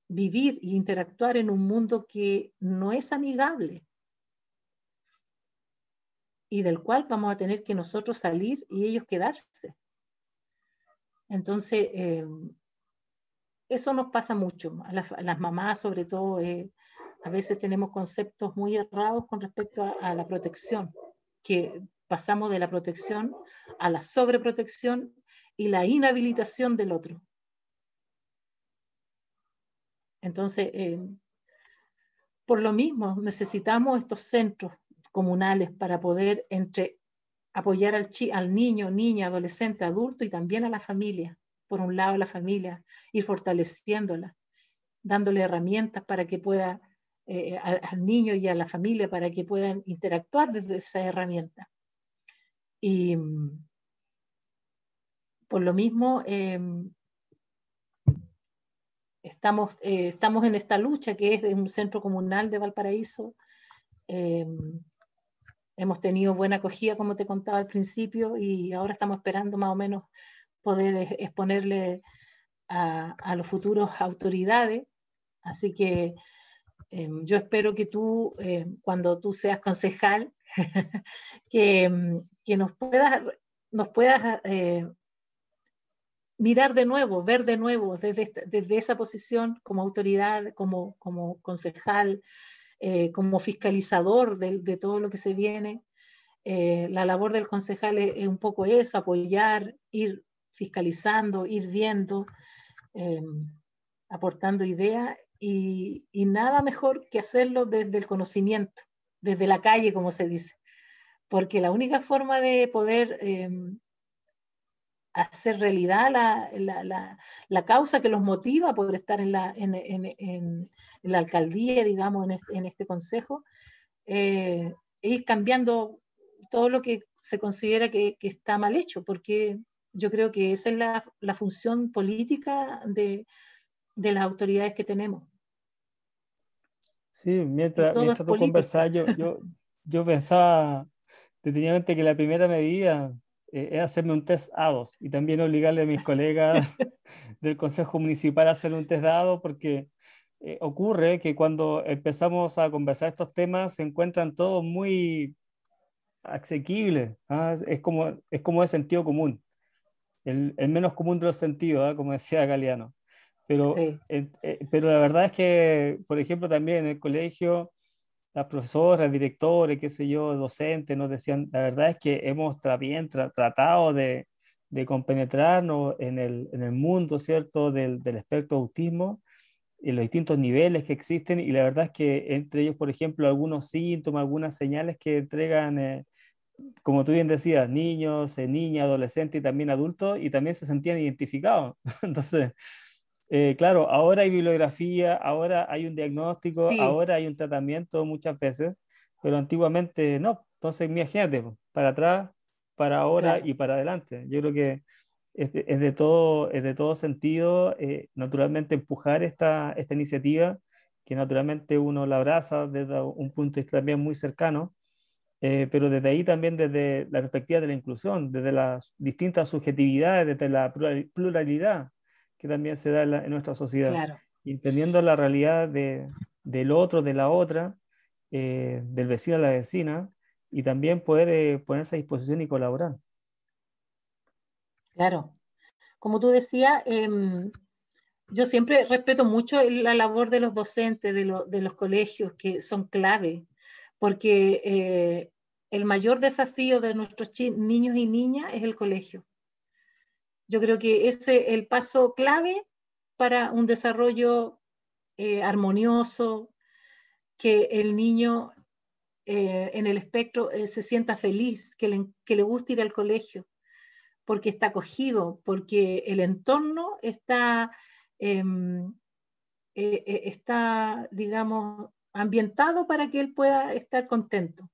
vivir e interactuar en un mundo que no es amigable y del cual vamos a tener que nosotros salir y ellos quedarse. Entonces, eso nos pasa mucho. A las mamás, sobre todo, a veces tenemos conceptos muy errados con respecto a la protección, que pasamos de la protección a la sobreprotección y la inhabilitación del otro. Entonces, por lo mismo, necesitamos estos centros comunales para poder apoyar al niño, niña, adolescente, adulto y también a la familia. Por un lado, la familia, ir fortaleciéndola, dándole herramientas para que pueda, al niño y a la familia, para que puedan interactuar desde esa herramienta. Y por lo mismo, estamos en esta lucha que es de un centro comunal de Valparaíso. Hemos tenido buena acogida, como te contaba al principio, y ahora estamos esperando más o menos poder exponerle a los futuros autoridades. Así que yo espero que tú, cuando tú seas concejal, que nos puedas mirar de nuevo, ver de nuevo desde esa posición como autoridad, como concejal, como fiscalizador de todo lo que se viene. La labor del concejal es un poco eso, apoyar, ir fiscalizando, ir viendo, eh, aportando ideas y nada mejor que hacerlo desde el conocimiento, desde la calle, como se dice, porque la única forma de poder hacer realidad la causa que los motiva por estar en la alcaldía, digamos, en este consejo, ir cambiando todo lo que se considera que está mal hecho, porque yo creo que esa es la función política de las autoridades que tenemos. Sí, Y todo es mientras tú política. conversabas, yo pensaba detenidamente que la primera medida es hacerme un test A2 y también obligarle a mis colegas del Consejo Municipal a hacer un test dado porque ocurre que cuando empezamos a conversar estos temas se encuentran todos muy asequibles. ¿Ah? Es como de sentido común, el menos común de los sentidos, ¿ah? Como decía Galeano. Sí, Pero la verdad es que, por ejemplo, también en el colegio, las profesoras, directores, qué sé yo, docentes nos decían, la verdad es que hemos tratado de compenetrarnos en el mundo, ¿cierto?, del espectro de autismo y los distintos niveles que existen, y la verdad es que entre ellos, por ejemplo, algunos síntomas, algunas señales que entregan, como tú bien decías, niños, niñas, adolescentes y también adultos, y también se sentían identificados. Entonces, claro, ahora hay bibliografía, ahora hay un diagnóstico, sí, ahora hay un tratamiento muchas veces, pero antiguamente no. Entonces, imagínate, pues, para atrás, para ahora claro, y para adelante. Yo creo que es de todo sentido, naturalmente, empujar esta iniciativa, que naturalmente uno la abraza desde un punto de vista también muy cercano, pero desde ahí también desde la perspectiva de la inclusión, desde las distintas subjetividades, desde la pluralidad que también se da en nuestra sociedad, claro. entendiendo la realidad del otro, de la otra, del vecino a la vecina, y también poder ponerse a disposición y colaborar. Claro. Como tú decías, yo siempre respeto mucho la labor de los docentes de los colegios, que son clave, porque el mayor desafío de nuestros niños y niñas es el colegio. Yo creo que ese es el paso clave para un desarrollo armonioso, que el niño en el espectro se sienta feliz, que le guste ir al colegio, porque está acogido, porque el entorno está, digamos, ambientado para que él pueda estar contento.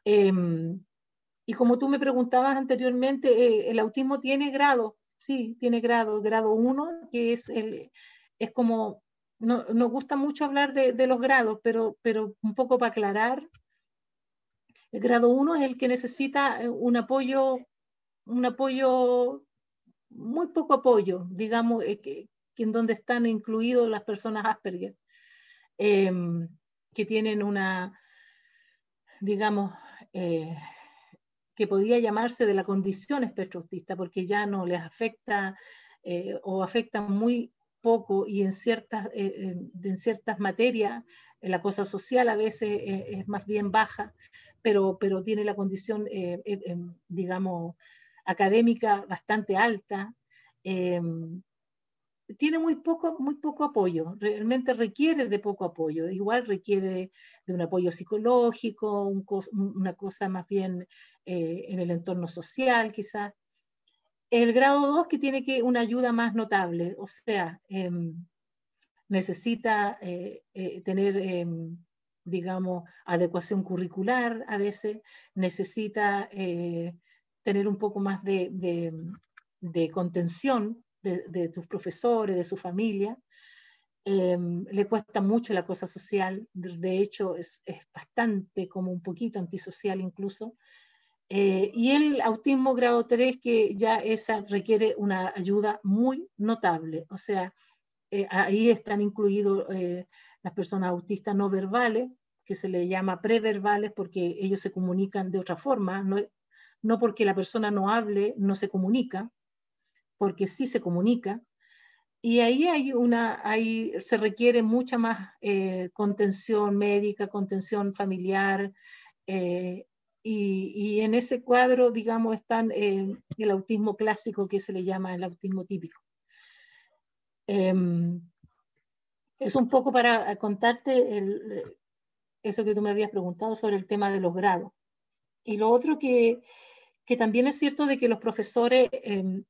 Eh, y como tú me preguntabas anteriormente, el autismo tiene grado, sí, tiene grado 1, que es como, no, nos gusta mucho hablar de los grados, pero un poco para aclarar, el grado 1 es el que necesita un apoyo, muy poco apoyo, digamos, que en donde están incluidos las personas Asperger, eh, que tienen una, digamos, eh, que podría llamarse de la condición espectro autista, porque ya no les afecta o afecta muy poco y en ciertas materias la cosa social a veces es más bien baja, pero tiene la condición, digamos, académica bastante alta. Eh, Tiene muy poco apoyo, realmente requiere de poco apoyo, igual requiere de un apoyo psicológico, una cosa más bien en el entorno social quizás. El grado 2 que tiene una ayuda más notable, o sea, necesita tener, digamos, adecuación curricular a veces, necesita tener un poco más de contención de sus profesores, de su familia, le cuesta mucho la cosa social, de hecho es bastante, como un poquito antisocial incluso, y el autismo grado 3, que ya esa requiere una ayuda muy notable, o sea, ahí están incluidos las personas autistas no verbales, que se le llama preverbales porque ellos se comunican de otra forma, no porque la persona no hable, no se comunica, porque sí se comunica. Y ahí se requiere mucha más contención médica, contención familiar, y en ese cuadro, digamos, están el autismo clásico, que se le llama el autismo típico. Es un poco para contarte eso que tú me habías preguntado sobre el tema de los grados. Y lo otro que también es cierto de que los profesores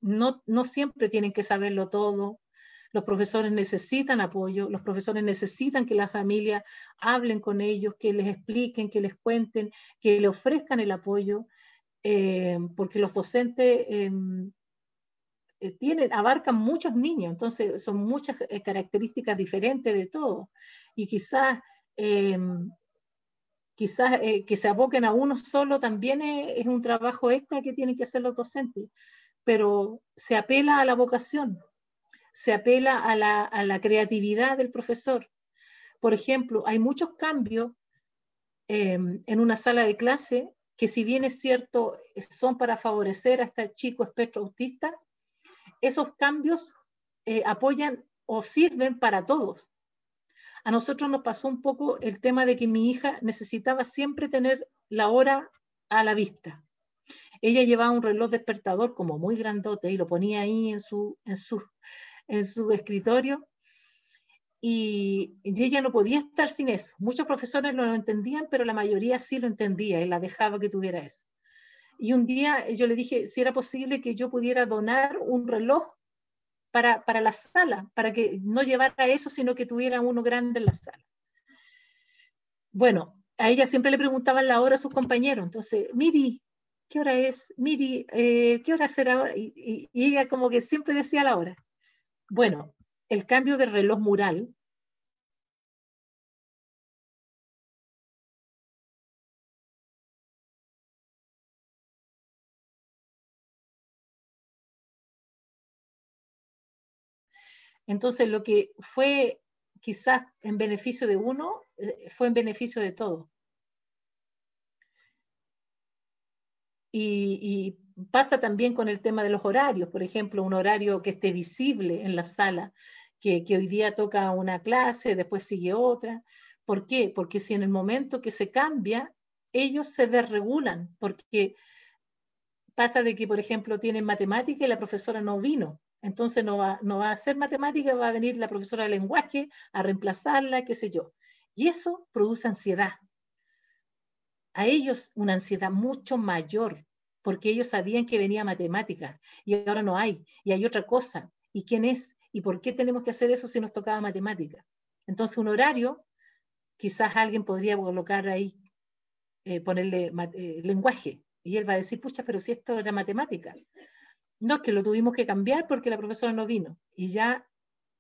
no siempre tienen que saberlo todo. Los profesores necesitan apoyo, los profesores necesitan que la familia hablen con ellos, que les expliquen, que les cuenten, que le ofrezcan el apoyo, porque los docentes abarcan muchos niños, entonces son muchas características diferentes de todo. Y quizás que se aboquen a uno solo también es un trabajo extra que tienen que hacer los docentes, pero se apela a la vocación, se apela a la creatividad del profesor. Por ejemplo, hay muchos cambios en una sala de clase que, si bien es cierto, son para favorecer a este chico espectro autista, esos cambios apoyan o sirven para todos. A nosotros nos pasó un poco el tema de que mi hija necesitaba siempre tener la hora a la vista. Ella llevaba un reloj despertador como muy grandote y lo ponía ahí en su escritorio, y ella no podía estar sin eso. Muchos profesores no lo entendían, pero la mayoría sí lo entendía y la dejaba que tuviera eso. Y un día yo le dije si era posible que yo pudiera donar un reloj para la sala, para que no llevara eso, sino que tuviera uno grande en la sala. Bueno, a ella siempre le preguntaban la hora a sus compañeros, entonces, Miri, ¿qué hora es? Miri, ¿qué hora será? Y ella como que siempre decía la hora. Bueno, el cambio del reloj mural entonces lo que fue quizás en beneficio de uno, fue en beneficio de todos. Y pasa también con el tema de los horarios, por ejemplo, un horario que esté visible en la sala, que hoy día toca una clase, después sigue otra. ¿Por qué? Porque si en el momento que se cambia, ellos se desregulan, porque pasa de que, por ejemplo, tienen matemática y la profesora no vino, entonces no va a hacer matemática, va a venir la profesora de lenguaje a reemplazarla, qué sé yo. Y eso produce ansiedad. A ellos una ansiedad mucho mayor, porque ellos sabían que venía matemática y ahora no hay, y hay otra cosa. ¿Y quién es? ¿Y por qué tenemos que hacer eso si nos tocaba matemática? Entonces un horario, quizás alguien podría colocar ahí, ponerle lenguaje, y él va a decir, pucha, pero si esto era matemática. No, es que lo tuvimos que cambiar porque la profesora no vino, y ya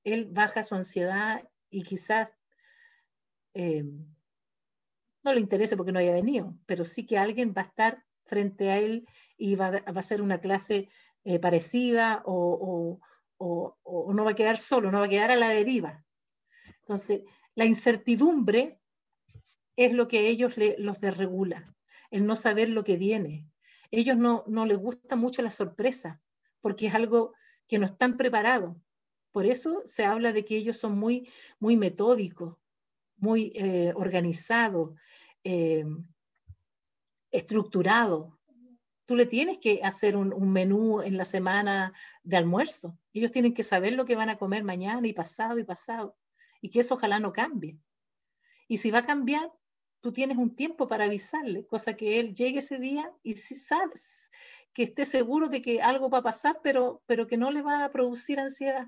él baja su ansiedad y quizás no le interese porque no haya venido, pero sí que alguien va a estar frente a él y va a ser una clase parecida, o no va a quedar solo, no va a quedar a la deriva. Entonces, la incertidumbre es lo que a ellos los desregula, el no saber lo que viene. Ellos no les gusta mucho la sorpresa, porque es algo que no están preparados. Por eso se habla de que ellos son muy, muy metódicos, muy organizados, estructurados. Tú le tienes que hacer un menú en la semana de almuerzo. Ellos tienen que saber lo que van a comer mañana y pasado, y que eso ojalá no cambie. Y si va a cambiar, tú tienes un tiempo para avisarle, cosa que él llegue ese día y si sabes, que esté seguro de que algo va a pasar, pero que no le va a producir ansiedad.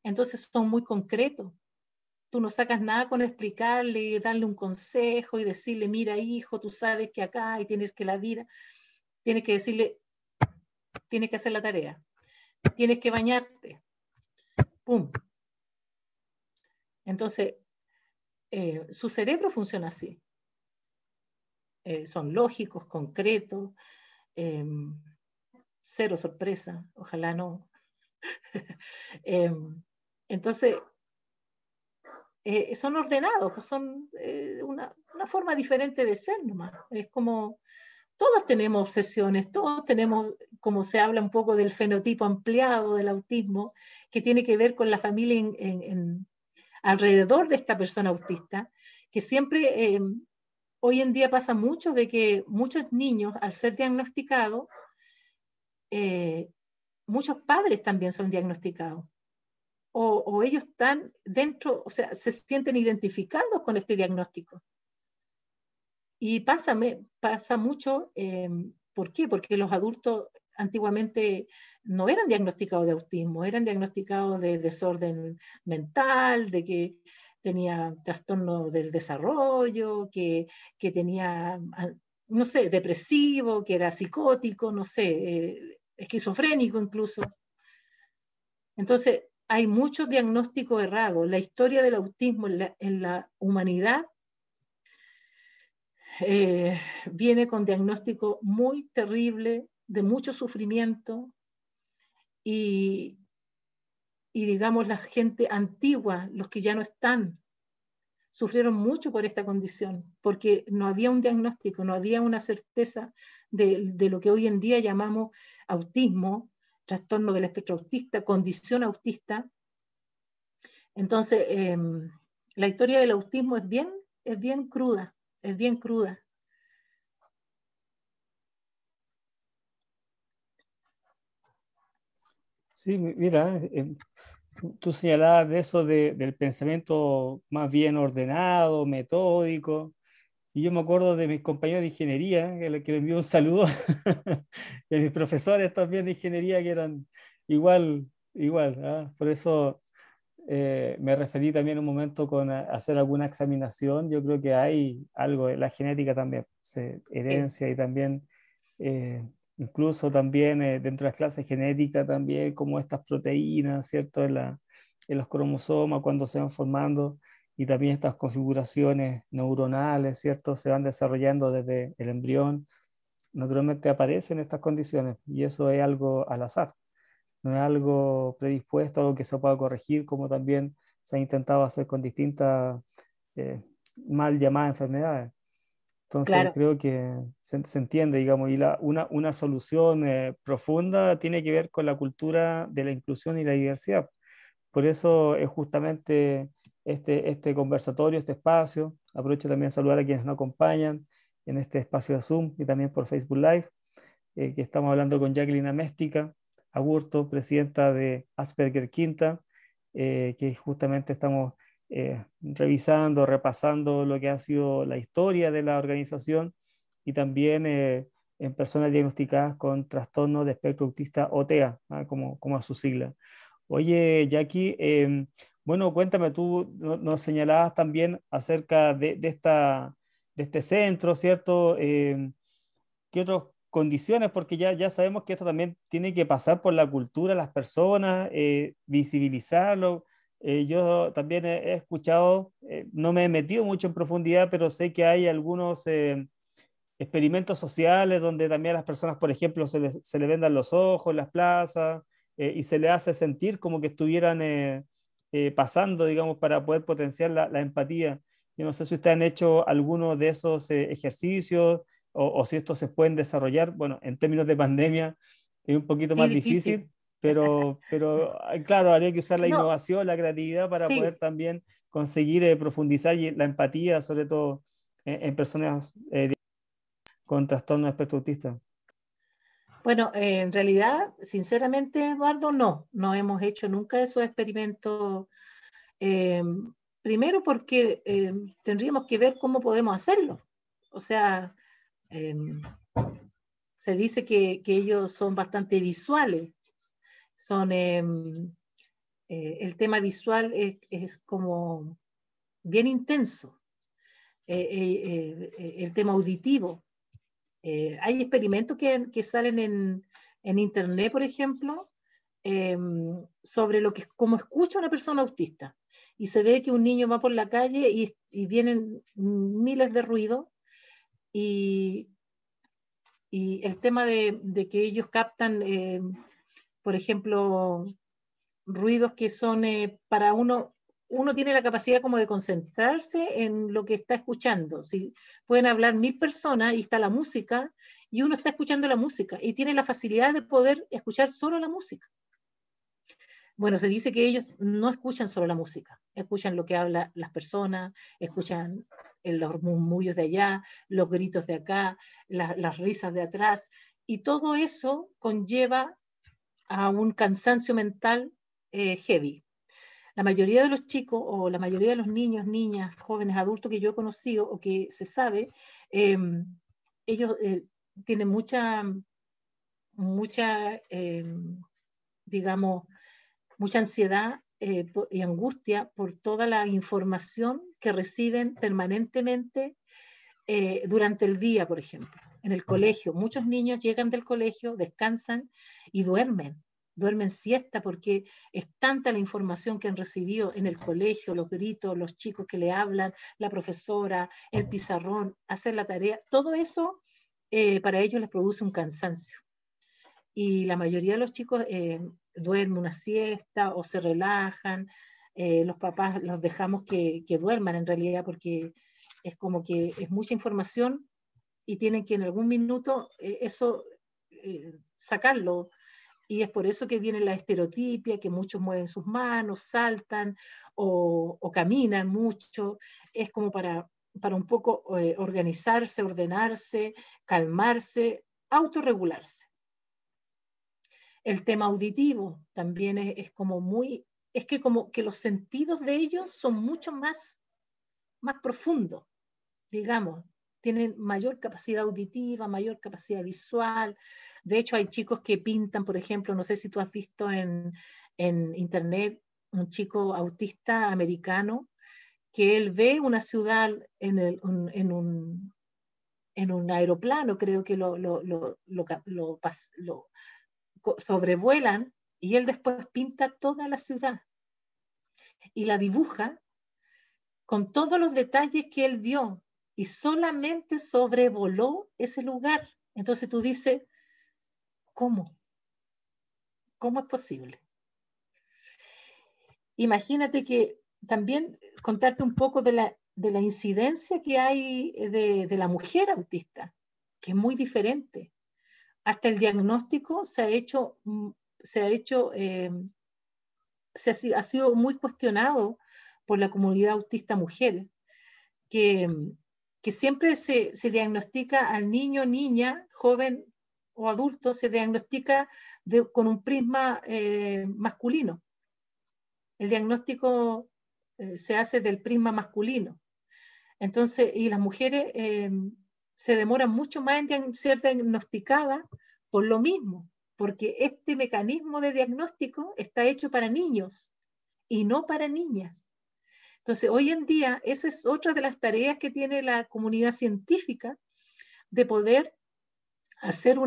Entonces son muy concretos. Tú no sacas nada con explicarle, darle un consejo y decirle, mira hijo, tú sabes que acá y tienes que la vida, tienes que decirle, tienes que hacer la tarea, tienes que bañarte, pum. Entonces, su cerebro funciona así. Son lógicos, concretos, cero sorpresa, ojalá no. Entonces, son ordenados, pues son una forma diferente de ser nomás. Es como, todos tenemos obsesiones, todos tenemos, como se habla un poco del fenotipo ampliado del autismo, que tiene que ver con la familia alrededor de esta persona autista, que siempre, hoy en día pasa mucho de que muchos niños, al ser diagnosticados, muchos padres también son diagnosticados. O ellos están dentro, o sea, se sienten identificados con este diagnóstico. Y pasa mucho, ¿por qué? Porque los adultos antiguamente no eran diagnosticados de autismo, eran diagnosticados de desorden mental, de que tenía trastorno del desarrollo, que tenía, no sé, depresivo, que era psicótico, no sé, esquizofrénico incluso. Entonces, hay muchos diagnósticos errados. La historia del autismo en la humanidad viene con diagnóstico muy terrible, de mucho sufrimiento, y digamos la gente antigua, los que ya no están, sufrieron mucho por esta condición, porque no había un diagnóstico, no había una certeza de lo que hoy en día llamamos autismo, trastorno del espectro autista, condición autista. Entonces, la historia del autismo es bien cruda, es bien cruda. Sí, mira, tú señalabas de eso del pensamiento más bien ordenado, metódico, y yo me acuerdo de mis compañeros de ingeniería, que les envío un saludo, de mis profesores también de ingeniería que eran igual, igual, ¿ah? Por eso me referí también un momento con hacer alguna examinación. Yo creo que hay algo de la genética también, Sí, herencia y también, eh, incluso también dentro de las clases genética también, como estas proteínas, ¿cierto? En los cromosomas cuando se van formando y también estas configuraciones neuronales, ¿cierto? Se van desarrollando desde el embrión. Naturalmente aparecen estas condiciones y eso es algo al azar, no es algo predispuesto, algo que se pueda corregir, como también se ha intentado hacer con distintas eh, mal llamadas enfermedades. Entonces claro, creo que se entiende, digamos, y una solución profunda tiene que ver con la cultura de la inclusión y la diversidad. Por eso es justamente este conversatorio, este espacio. Aprovecho también a saludar a quienes nos acompañan en este espacio de Zoom y también por Facebook Live, que estamos hablando con Jacqueline Améstica Aburto, presidenta de Asperger Quinta, que justamente estamos revisando, repasando lo que ha sido la historia de la organización y también en personas diagnosticadas con trastorno de espectro autista o TEA, ¿ah? Como a su sigla. Oye, Jackie, bueno, cuéntame, tú nos señalabas también acerca de este centro, ¿cierto? ¿Qué otras condiciones? Porque ya sabemos que esto también tiene que pasar por la cultura de las personas, visibilizarlo. Yo también he escuchado, no me he metido mucho en profundidad, pero sé que hay algunos experimentos sociales donde también a las personas, por ejemplo, se le vendan los ojos en las plazas, y se le hace sentir como que estuvieran pasando, digamos, para poder potenciar la empatía. Yo no sé si ustedes han hecho alguno de esos ejercicios o si estos se pueden desarrollar. Bueno, en términos de pandemia es un poquito sí, más difícil. difícil, pero claro, habría que usar la No, innovación, la creatividad para poder sí. también conseguir profundizar la empatía, sobre todo en personas con trastorno de espectro autista. Bueno, en realidad, sinceramente, Eduardo, no hemos hecho nunca esos experimentos. eh, Primero porque tendríamos que ver cómo podemos hacerlo. O sea, eh, se dice que ellos son bastante visuales. Son, el tema visual es como bien intenso. El tema auditivo. Hay experimentos que salen en internet, por ejemplo, sobre cómo escucha una persona autista. Y se ve que un niño va por la calle y vienen miles de ruidos, y el tema de que ellos captan, por ejemplo, ruidos que son para uno tiene la capacidad como de concentrarse en lo que está escuchando. Si pueden hablar 1000 personas y está la música, y uno está escuchando la música y tiene la facilidad de poder escuchar solo la música. Bueno, se dice que ellos no escuchan solo la música, escuchan lo que hablan las personas, escuchan los murmullos de allá, los gritos de acá, las risas de atrás, y todo eso conlleva a un cansancio mental heavy. La mayoría de los chicos, o la mayoría de los niños, niñas, jóvenes, adultos que yo he conocido o que se sabe, ellos tienen digamos, mucha ansiedad y angustia por toda la información que reciben permanentemente durante el día, por ejemplo. En el colegio, muchos niños llegan del colegio, descansan y duermen siesta, porque es tanta la información que han recibido en el colegio, los gritos, los chicos que le hablan, la profesora, el pizarrón, hacer la tarea, todo eso para ellos les produce un cansancio. Y la mayoría de los chicos duermen una siesta o se relajan. Los papás los dejamos que duerman en realidad, porque es como que es mucha información y tienen que en algún minuto eso sacarlo. Y es por eso que viene la estereotipia, que muchos mueven sus manos, saltan o caminan mucho. Es como para un poco organizarse, ordenarse, calmarse, autorregularse. El tema auditivo también es como muy, es que como que los sentidos de ellos son mucho más profundos, digamos. Tienen mayor capacidad auditiva, mayor capacidad visual. De hecho, hay chicos que pintan, por ejemplo, no sé si tú has visto en internet, un chico autista americano, que él ve una ciudad en un aeroplano, creo que lo sobrevuelan, y él después pinta toda la ciudad y la dibuja con todos los detalles que él vio, y solamente sobrevoló ese lugar. Entonces tú dices, ¿cómo? ¿Cómo es posible? Imagínate que también contarte un poco de la incidencia que hay de la mujer autista, que es muy diferente. Hasta el diagnóstico ha sido muy cuestionado por la comunidad autista mujer, que siempre se diagnostica al niño, niña, joven o adulto, se diagnostica con un prisma masculino. El diagnóstico se hace del prisma masculino. Entonces, y las mujeres se demoran mucho más en ser diagnosticadas por lo mismo, porque este mecanismo de diagnóstico está hecho para niños y no para niñas. Entonces, hoy en día, esa es otra de las tareas que tiene la comunidad científica, de poder hacer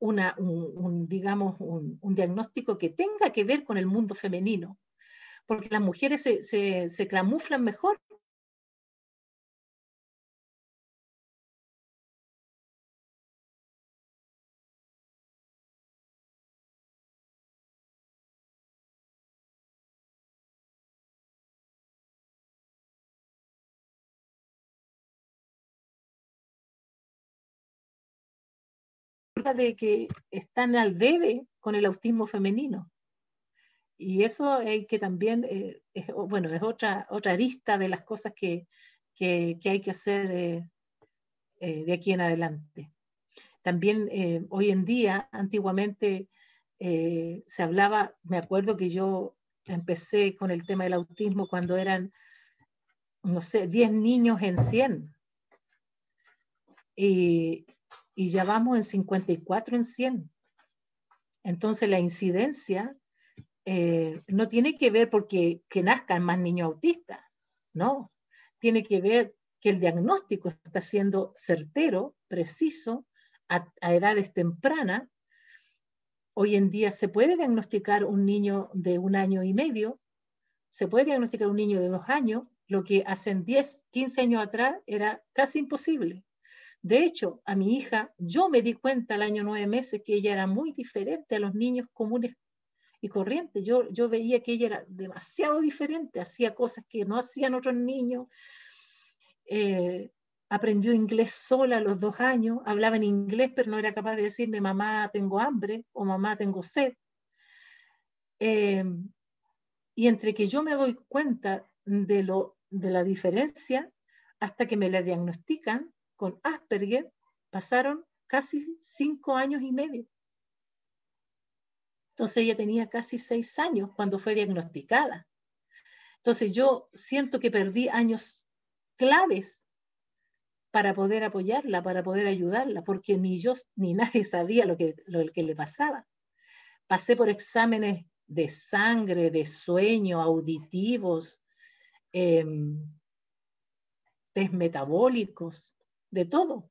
digamos, un diagnóstico que tenga que ver con el mundo femenino, porque las mujeres se camuflan mejor. De que están al debe con el autismo femenino. Y eso hay que también, bueno, es otra arista de las cosas que hay que hacer de aquí en adelante. También hoy en día, antiguamente se hablaba, me acuerdo que yo empecé con el tema del autismo cuando eran, no sé, 10 niños en 100. Y ya vamos en 54 en 100. Entonces la incidencia no tiene que ver porque que nazcan más niños autistas, no. Tiene que ver que el diagnóstico está siendo certero, preciso, a edades tempranas, Hoy en día se puede diagnosticar un niño de 1 año y medio, se puede diagnosticar un niño de 2 años, lo que hace 10, 15 años atrás era casi imposible. De hecho, a mi hija, yo me di cuenta al año 9 meses que ella era muy diferente a los niños comunes y corrientes. Yo veía que ella era demasiado diferente, hacía cosas que no hacían otros niños. Aprendió inglés sola a los 2 años, hablaba en inglés, pero no era capaz de decirme mamá tengo hambre o mamá tengo sed. Y entre que yo me doy cuenta de la diferencia, hasta que me la diagnostican con Asperger, pasaron casi 5 años y medio. Entonces ella tenía casi 6 años cuando fue diagnosticada. Entonces yo siento que perdí años claves para poder apoyarla, para poder ayudarla, porque ni yo ni nadie sabía lo que le pasaba. Pasé por exámenes de sangre, de sueño, auditivos, test metabólicos, de todo,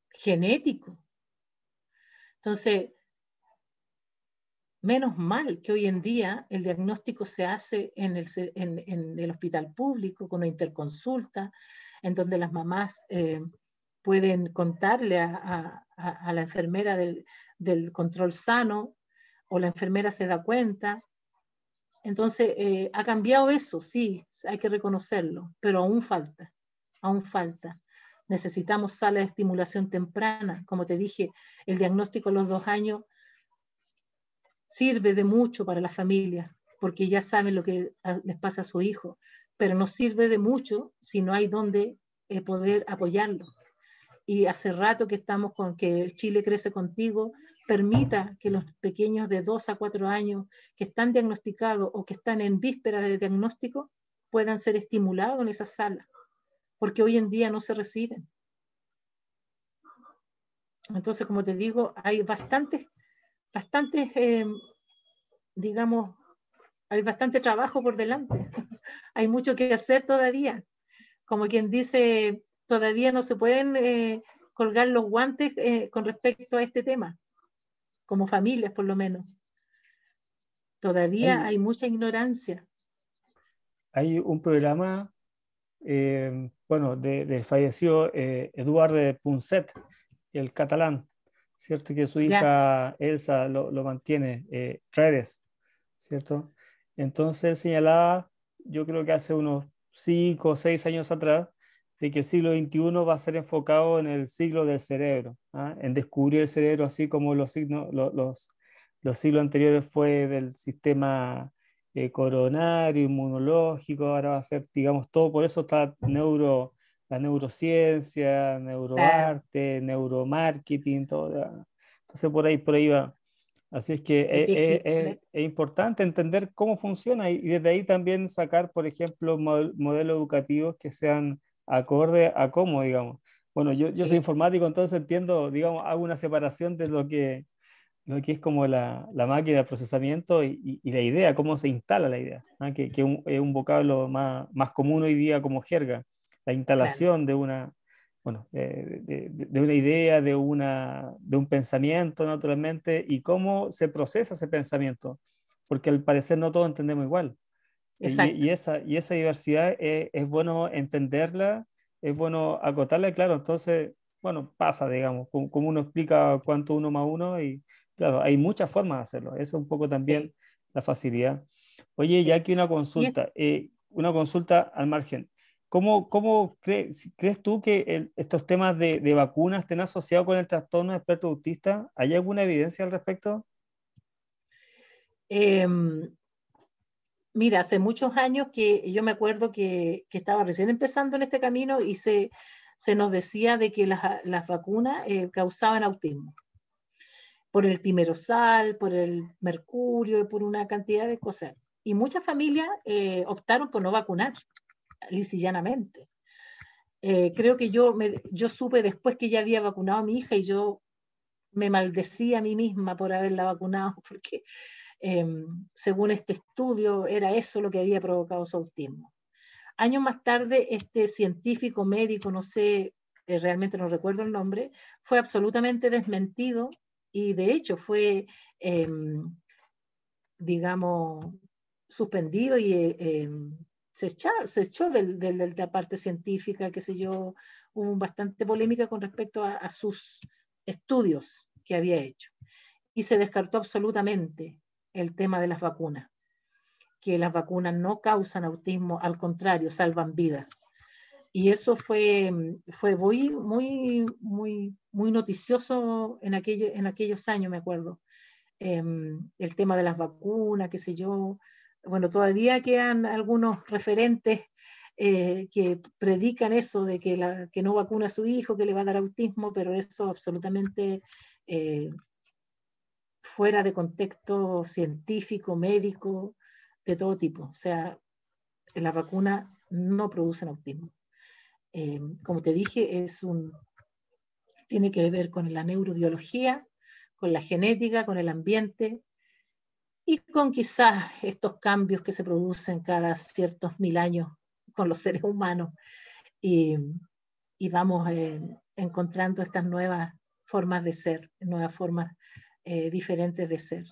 genético. Entonces, menos mal que hoy en día el diagnóstico se hace en el hospital público con una interconsulta, en donde las mamás pueden contarle a la enfermera del control sano, o la enfermera se da cuenta. Entonces, ha cambiado eso, sí, hay que reconocerlo, pero aún falta, aún falta. Necesitamos salas de estimulación temprana. Como te dije, el diagnóstico a los 2 años sirve de mucho para la familia, porque ya saben lo que les pasa a su hijo, pero no sirve de mucho si no hay donde poder apoyarlo. Y hace rato que estamos con que el Chile Crece Contigo permita que los pequeños de 2 a 4 años que están diagnosticados o que están en víspera de diagnóstico puedan ser estimulados en esa sala, porque hoy en día no se reciben. Entonces, como te digo, hay bastantes, digamos, hay bastante trabajo por delante. Hay mucho que hacer todavía. Como quien dice, todavía no se pueden colgar los guantes con respecto a este tema, como familias por lo menos. Todavía hay mucha ignorancia. Hay un programa, bueno, del fallecido Eduard de Punset, el catalán, ¿cierto? Que su Ya, hija Elsa lo mantiene, redes, ¿cierto? Entonces él señalaba, yo creo que hace unos 5 o 6 años atrás, de que el siglo XXI va a ser enfocado en el siglo del cerebro, ¿ah? En descubrir el cerebro, así como los siglos anteriores fue del sistema coronario, inmunológico, ahora va a ser, digamos, todo, por eso está la neurociencia, claro, neuroarte, neuromarketing, todo. Entonces por ahí va. Así es que hay que es importante entender cómo funciona y desde ahí también sacar, por ejemplo, modelos educativos que sean acorde a cómo, digamos. Bueno, yo soy sí, informático, entonces entiendo, digamos, hago una separación de lo que es como la máquina de procesamiento y la idea, cómo se instala la idea, ¿ah? Que es un vocablo más común hoy día como jerga, la claro, instalación de una, bueno, de una idea, de un pensamiento, naturalmente, y cómo se procesa ese pensamiento, porque al parecer no todos entendemos igual. exacto, Y esa diversidad es bueno entenderla, es bueno acotarla, y claro, entonces, bueno, pasa, digamos, como uno explica cuánto uno más uno, y claro, hay muchas formas de hacerlo, eso es un poco también sí, la facilidad. Oye, ya sí. aquí Y es, una consulta al margen. ¿Crees tú que estos temas de vacunas estén asociados con el trastorno de espectro autista? ¿Hay alguna evidencia al respecto? mira, hace muchos años que yo me acuerdo que estaba recién empezando en este camino y se nos decía de que las vacunas causaban autismo, por el timerosal, por el mercurio, por una cantidad de cosas. Y muchas familias optaron por no vacunar, lisa y llanamente. Creo que yo supe después que ya había vacunado a mi hija y yo me maldecía a mí misma por haberla vacunado, porque según este estudio era eso lo que había provocado su autismo. Años más tarde, este científico médico, no sé, realmente no recuerdo el nombre, fue absolutamente desmentido y de hecho fue, digamos, suspendido y se echó de la parte científica, qué sé yo, hubo bastante polémica con respecto a sus estudios que había hecho. Y se descartó absolutamente el tema de las vacunas, que las vacunas no causan autismo, al contrario, salvan vidas. Y eso fue muy noticioso en aquellos años, me acuerdo. El tema de las vacunas, qué sé yo. Bueno, todavía quedan algunos referentes que predican eso de que no vacuna a su hijo, que le va a dar autismo, pero eso absolutamente fuera de contexto científico, médico, de todo tipo. O sea, la vacuna no producen autismo. Como te dije, tiene que ver con la neurobiología, con la genética, con el ambiente y con quizás estos cambios que se producen cada ciertos 1000 años con los seres humanos y, y vamos encontrando estas nuevas formas de ser, nuevas formas diferentes de ser.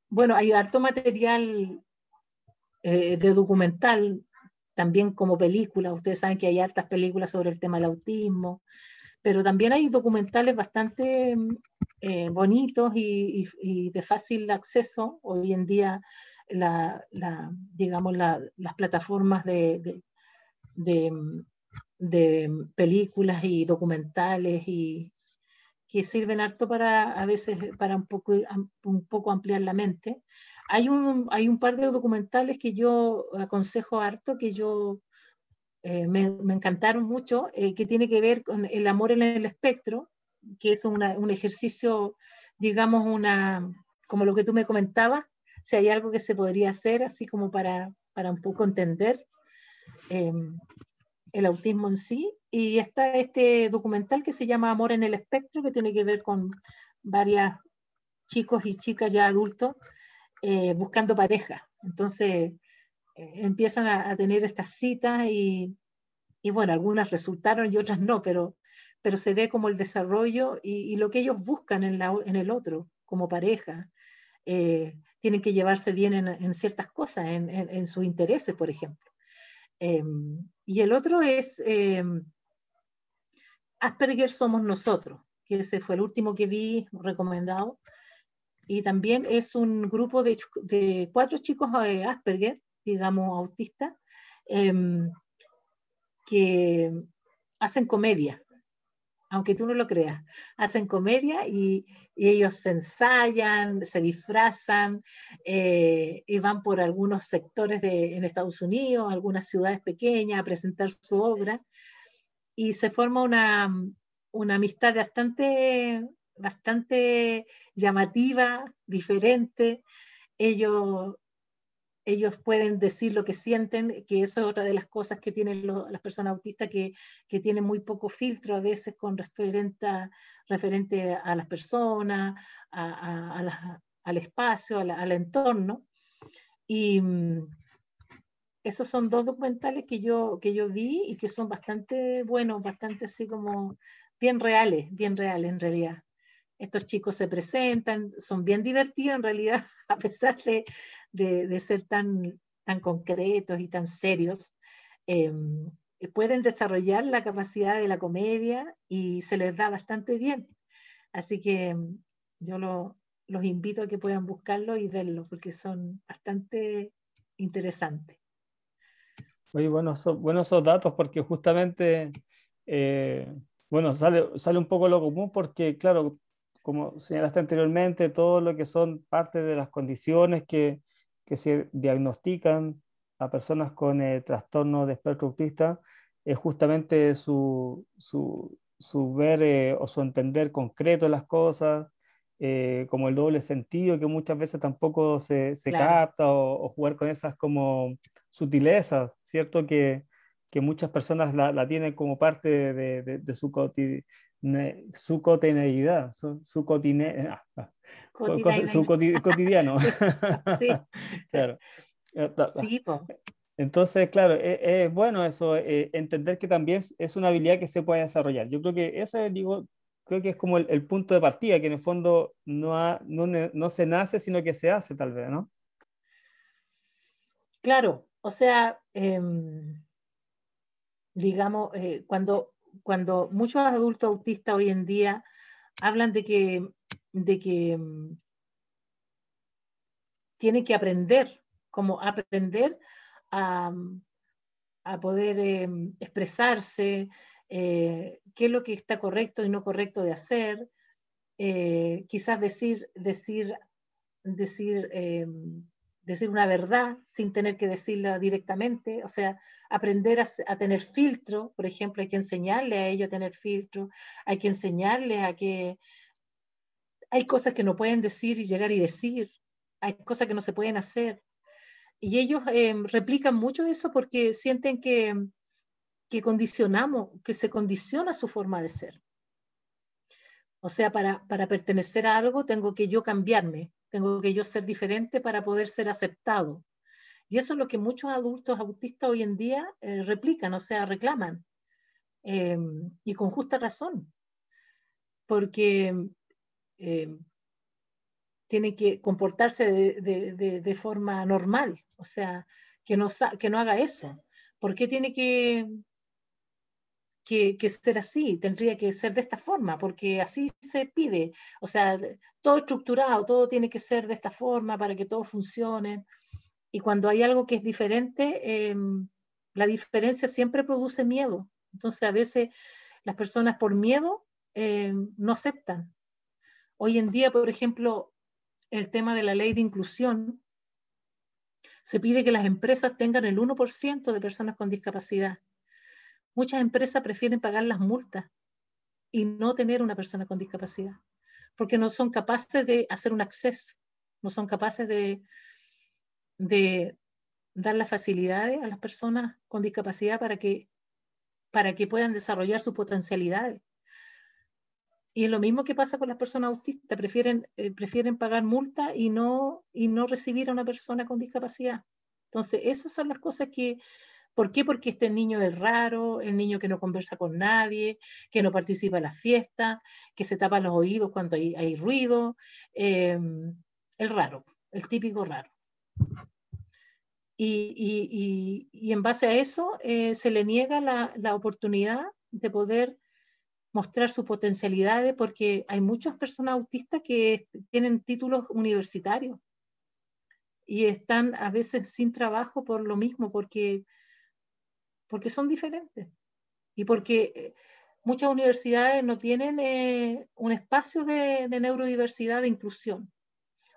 Bueno, hay harto material de documental, también como película. Ustedes saben que hay hartas películas sobre el tema del autismo, pero también hay documentales bastante bonitos y de fácil acceso. Hoy en día, digamos, las plataformas de, de películas y documentales y que sirven harto para, a veces, para un poco ampliar la mente. Hay un par de documentales que yo aconsejo harto, que me encantaron mucho, que tiene que ver con el amor en el espectro, que es un ejercicio, digamos, como lo que tú me comentabas, si hay algo que se podría hacer, así como para un poco entender eh, el autismo en sí. Y está este documental que se llama Amor en el espectro, que tiene que ver con varias chicos y chicas ya adultos buscando pareja. Entonces empiezan a tener estas citas y bueno, algunas resultaron y otras no, pero se ve como el desarrollo y lo que ellos buscan en el otro como pareja. Tienen que llevarse bien en ciertas cosas, en sus intereses, por ejemplo. Y el otro es Asperger somos nosotros, que ese fue el último que vi recomendado. Y también es un grupo de 4 chicos Asperger, digamos autistas, que hacen comedia, aunque tú no lo creas. Hacen comedia y ellos se ensayan, se disfrazan y van por algunos sectores en Estados Unidos, algunas ciudades pequeñas a presentar su obra y se forma una amistad bastante llamativa, diferente. Ellos, ellos pueden decir lo que sienten, que eso es otra de las cosas que tienen las personas autistas, que tienen muy poco filtro a veces con referente a las personas, al espacio, al entorno. Y esos son 2 documentales que yo vi y que son bastante buenos, bastante así como bien reales en realidad. Estos chicos se presentan, son bien divertidos en realidad, a pesar de ser tan concretos y tan serios. Eh, Pueden desarrollar la capacidad de la comedia y se les da bastante bien. Así que yo los invito a que puedan buscarlo y verlo, porque son bastante interesantes. Oye, buenos esos datos porque justamente, bueno, sale un poco lo común porque, claro, como señalaste anteriormente, todo lo que son parte de las condiciones que se diagnostican a personas con trastorno de espectro autista es justamente su ver o su entender concreto de las cosas, como el doble sentido que muchas veces tampoco se Claro, capta o jugar con esas como sutilezas, ¿cierto? Que muchas personas la tienen como parte de su cotidianidad, su cotidianamente. cotidiano. Sí, sí, Claro. sí, po. Entonces, claro, es bueno eso, entender que también es una habilidad que se puede desarrollar. Yo creo que ese, digo, creo que es como el punto de partida, que en el fondo no se nace, sino que se hace tal vez, ¿no? Claro, o sea, digamos, cuando muchos adultos autistas hoy en día hablan de que tienen que aprender, como aprender a, a poder expresarse, qué es lo que está correcto y no correcto de hacer, quizás decir una verdad sin tener que decirla directamente, o sea, aprender a tener filtro, por ejemplo, hay que enseñarle a ellos a tener filtro, hay que enseñarles a que hay cosas que no pueden decir y llegar y decir, hay cosas que no se pueden hacer. Y ellos replican mucho eso porque sienten que condicionamos, que se condiciona su forma de ser. O sea, para pertenecer a algo tengo que yo cambiarme, tengo que yo ser diferente para poder ser aceptado. Y eso es lo que muchos adultos autistas hoy en día replican, o sea, reclaman. Y con justa razón, porque eh, tienen que comportarse de forma normal, o sea, que no haga eso. ¿Por qué tiene que ser así? Tendría que ser de esta forma, porque así se pide. O sea, todo estructurado, todo tiene que ser de esta forma para que todo funcione. Y cuando hay algo que es diferente, la diferencia siempre produce miedo. Entonces, a veces las personas por miedo no aceptan. Hoy en día, por ejemplo, el tema de la ley de inclusión, se pide que las empresas tengan el 1% de personas con discapacidad. Muchas empresas prefieren pagar las multas y no tener una persona con discapacidad, porque no son capaces de hacer un acceso, no son capaces de dar las facilidades a las personas con discapacidad para que puedan desarrollar sus potencialidades. Y es lo mismo que pasa con las personas autistas, prefieren pagar multa y no recibir a una persona con discapacidad. Entonces, esas son las cosas que, ¿por qué? Porque este niño es raro, el niño que no conversa con nadie, que no participa en las fiestas, que se tapa los oídos cuando hay ruido, el raro, el típico raro. Y en base a eso se le niega la oportunidad de poder mostrar sus potencialidades, porque hay muchas personas autistas que tienen títulos universitarios y están a veces sin trabajo por lo mismo, porque son diferentes y porque muchas universidades no tienen un espacio de neurodiversidad, de inclusión.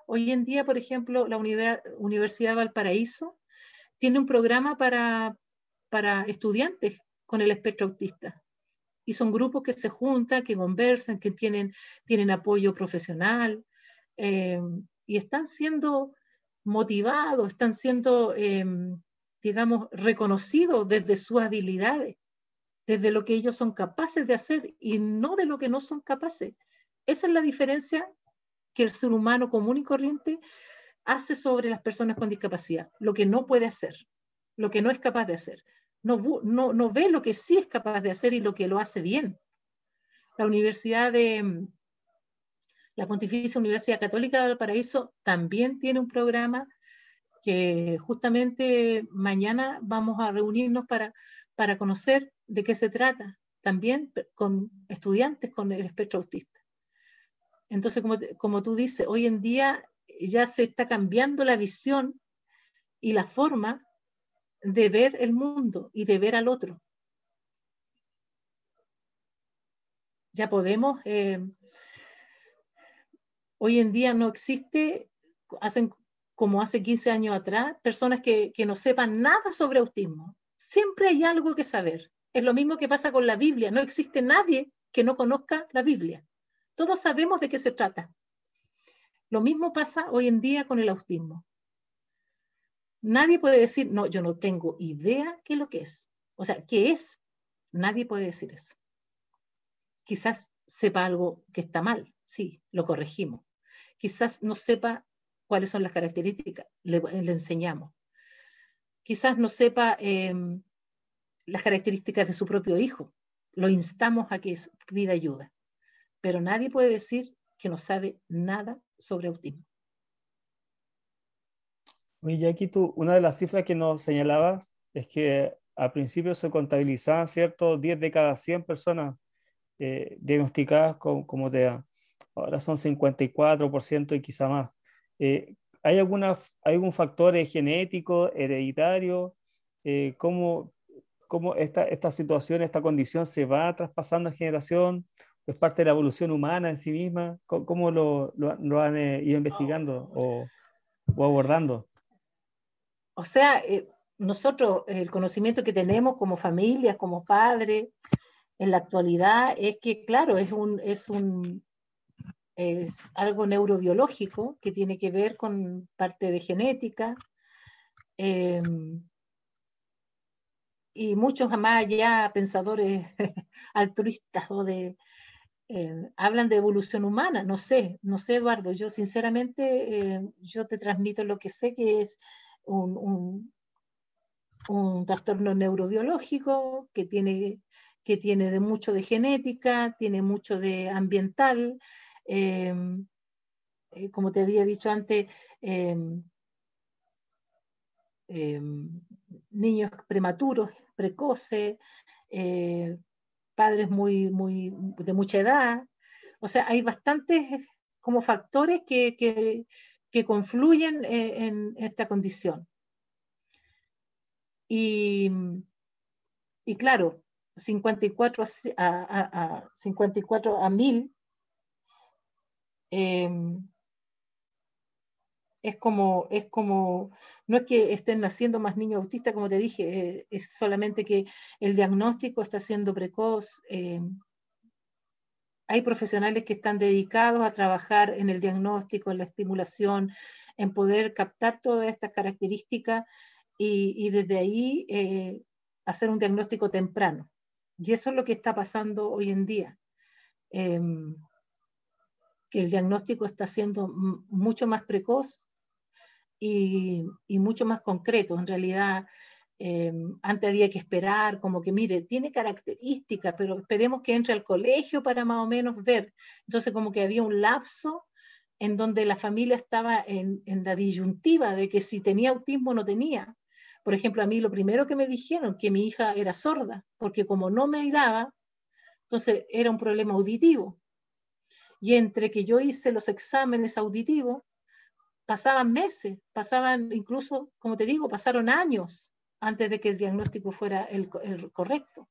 Hoy en día, por ejemplo, la Universidad de Valparaíso tiene un programa para estudiantes con el espectro autista. Y son grupos que se juntan, que conversan, que tienen apoyo profesional, y están siendo motivados, están siendo, digamos, reconocidos desde sus habilidades, desde lo que ellos son capaces de hacer y no de lo que no son capaces. Esa es la diferencia que el ser humano común y corriente hace sobre las personas con discapacidad, lo que no puede hacer, lo que no es capaz de hacer. No ve lo que sí es capaz de hacer y lo que lo hace bien. La Pontificia Universidad Católica de Valparaíso también tiene un programa que justamente mañana vamos a reunirnos para conocer de qué se trata, también con estudiantes con el espectro autista. Entonces, como tú dices, hoy en día ya se está cambiando la visión y la forma de ver el mundo y de ver al otro. Ya podemos, hoy en día no existe, como hace 15 años atrás, personas que no sepan nada sobre autismo. Siempre hay algo que saber. Es lo mismo que pasa con la Biblia. No existe nadie que no conozca la Biblia. Todos sabemos de qué se trata. Lo mismo pasa hoy en día con el autismo. Nadie puede decir, no, yo no tengo idea qué es lo que es. O sea, ¿qué es? Nadie puede decir eso. Quizás sepa algo que está mal, sí, lo corregimos. Quizás no sepa cuáles son las características, le enseñamos. Quizás no sepa las características de su propio hijo, lo instamos a que pida ayuda. pero nadie puede decir que no sabe nada sobre autismo. Oye, Jackie, una de las cifras que nos señalabas es que al principio se contabilizaban, ¿cierto? 10 de cada 100 personas diagnosticadas como TEA. Ahora son 54% y quizá más. ¿Hay algún factor genético, hereditario? ¿Cómo, cómo esta situación, esta condición se va traspasando en generación? ¿Es parte de la evolución humana en sí misma? ¿Cómo lo han ido investigando o abordando? O sea, nosotros, el conocimiento que tenemos como familias, como padres, en la actualidad es que, claro, es algo neurobiológico que tiene que ver con parte de genética, eh, y muchos más allá pensadores altruistas hablan de evolución humana. No sé, Eduardo, yo sinceramente, yo te transmito lo que sé que es un, un, un trastorno neurobiológico que tiene de mucho de genética, tiene mucho de ambiental, eh, como te había dicho antes, eh, eh, niños prematuros, precoces, eh, padres de mucha edad. O sea, hay bastantes como factores que confluyen en esta condición. Y, y claro, 54 a 54 a 1000, eh, no es que estén naciendo más niños autistas, como te dije, es solamente que el diagnóstico está siendo precoz. Hay profesionales que están dedicados a trabajar en el diagnóstico, en la estimulación, en poder captar todas estas características y desde ahí hacer un diagnóstico temprano. Y eso es lo que está pasando hoy en día. Eh, que el diagnóstico está siendo mucho más precoz y mucho más concreto. En realidad, antes había que esperar, como que mire, tiene características, pero esperemos que entre al colegio para más o menos ver. Entonces, como que había un lapso en donde la familia estaba en la disyuntiva de que si tenía autismo o no tenía. Por ejemplo, a mí lo primero que me dijeron que mi hija era sorda, porque como no me miraba, entonces era un problema auditivo. Y entre que yo hice los exámenes auditivos, pasaban meses, pasaban incluso, como te digo, pasaron años antes de que el diagnóstico fuera el correcto.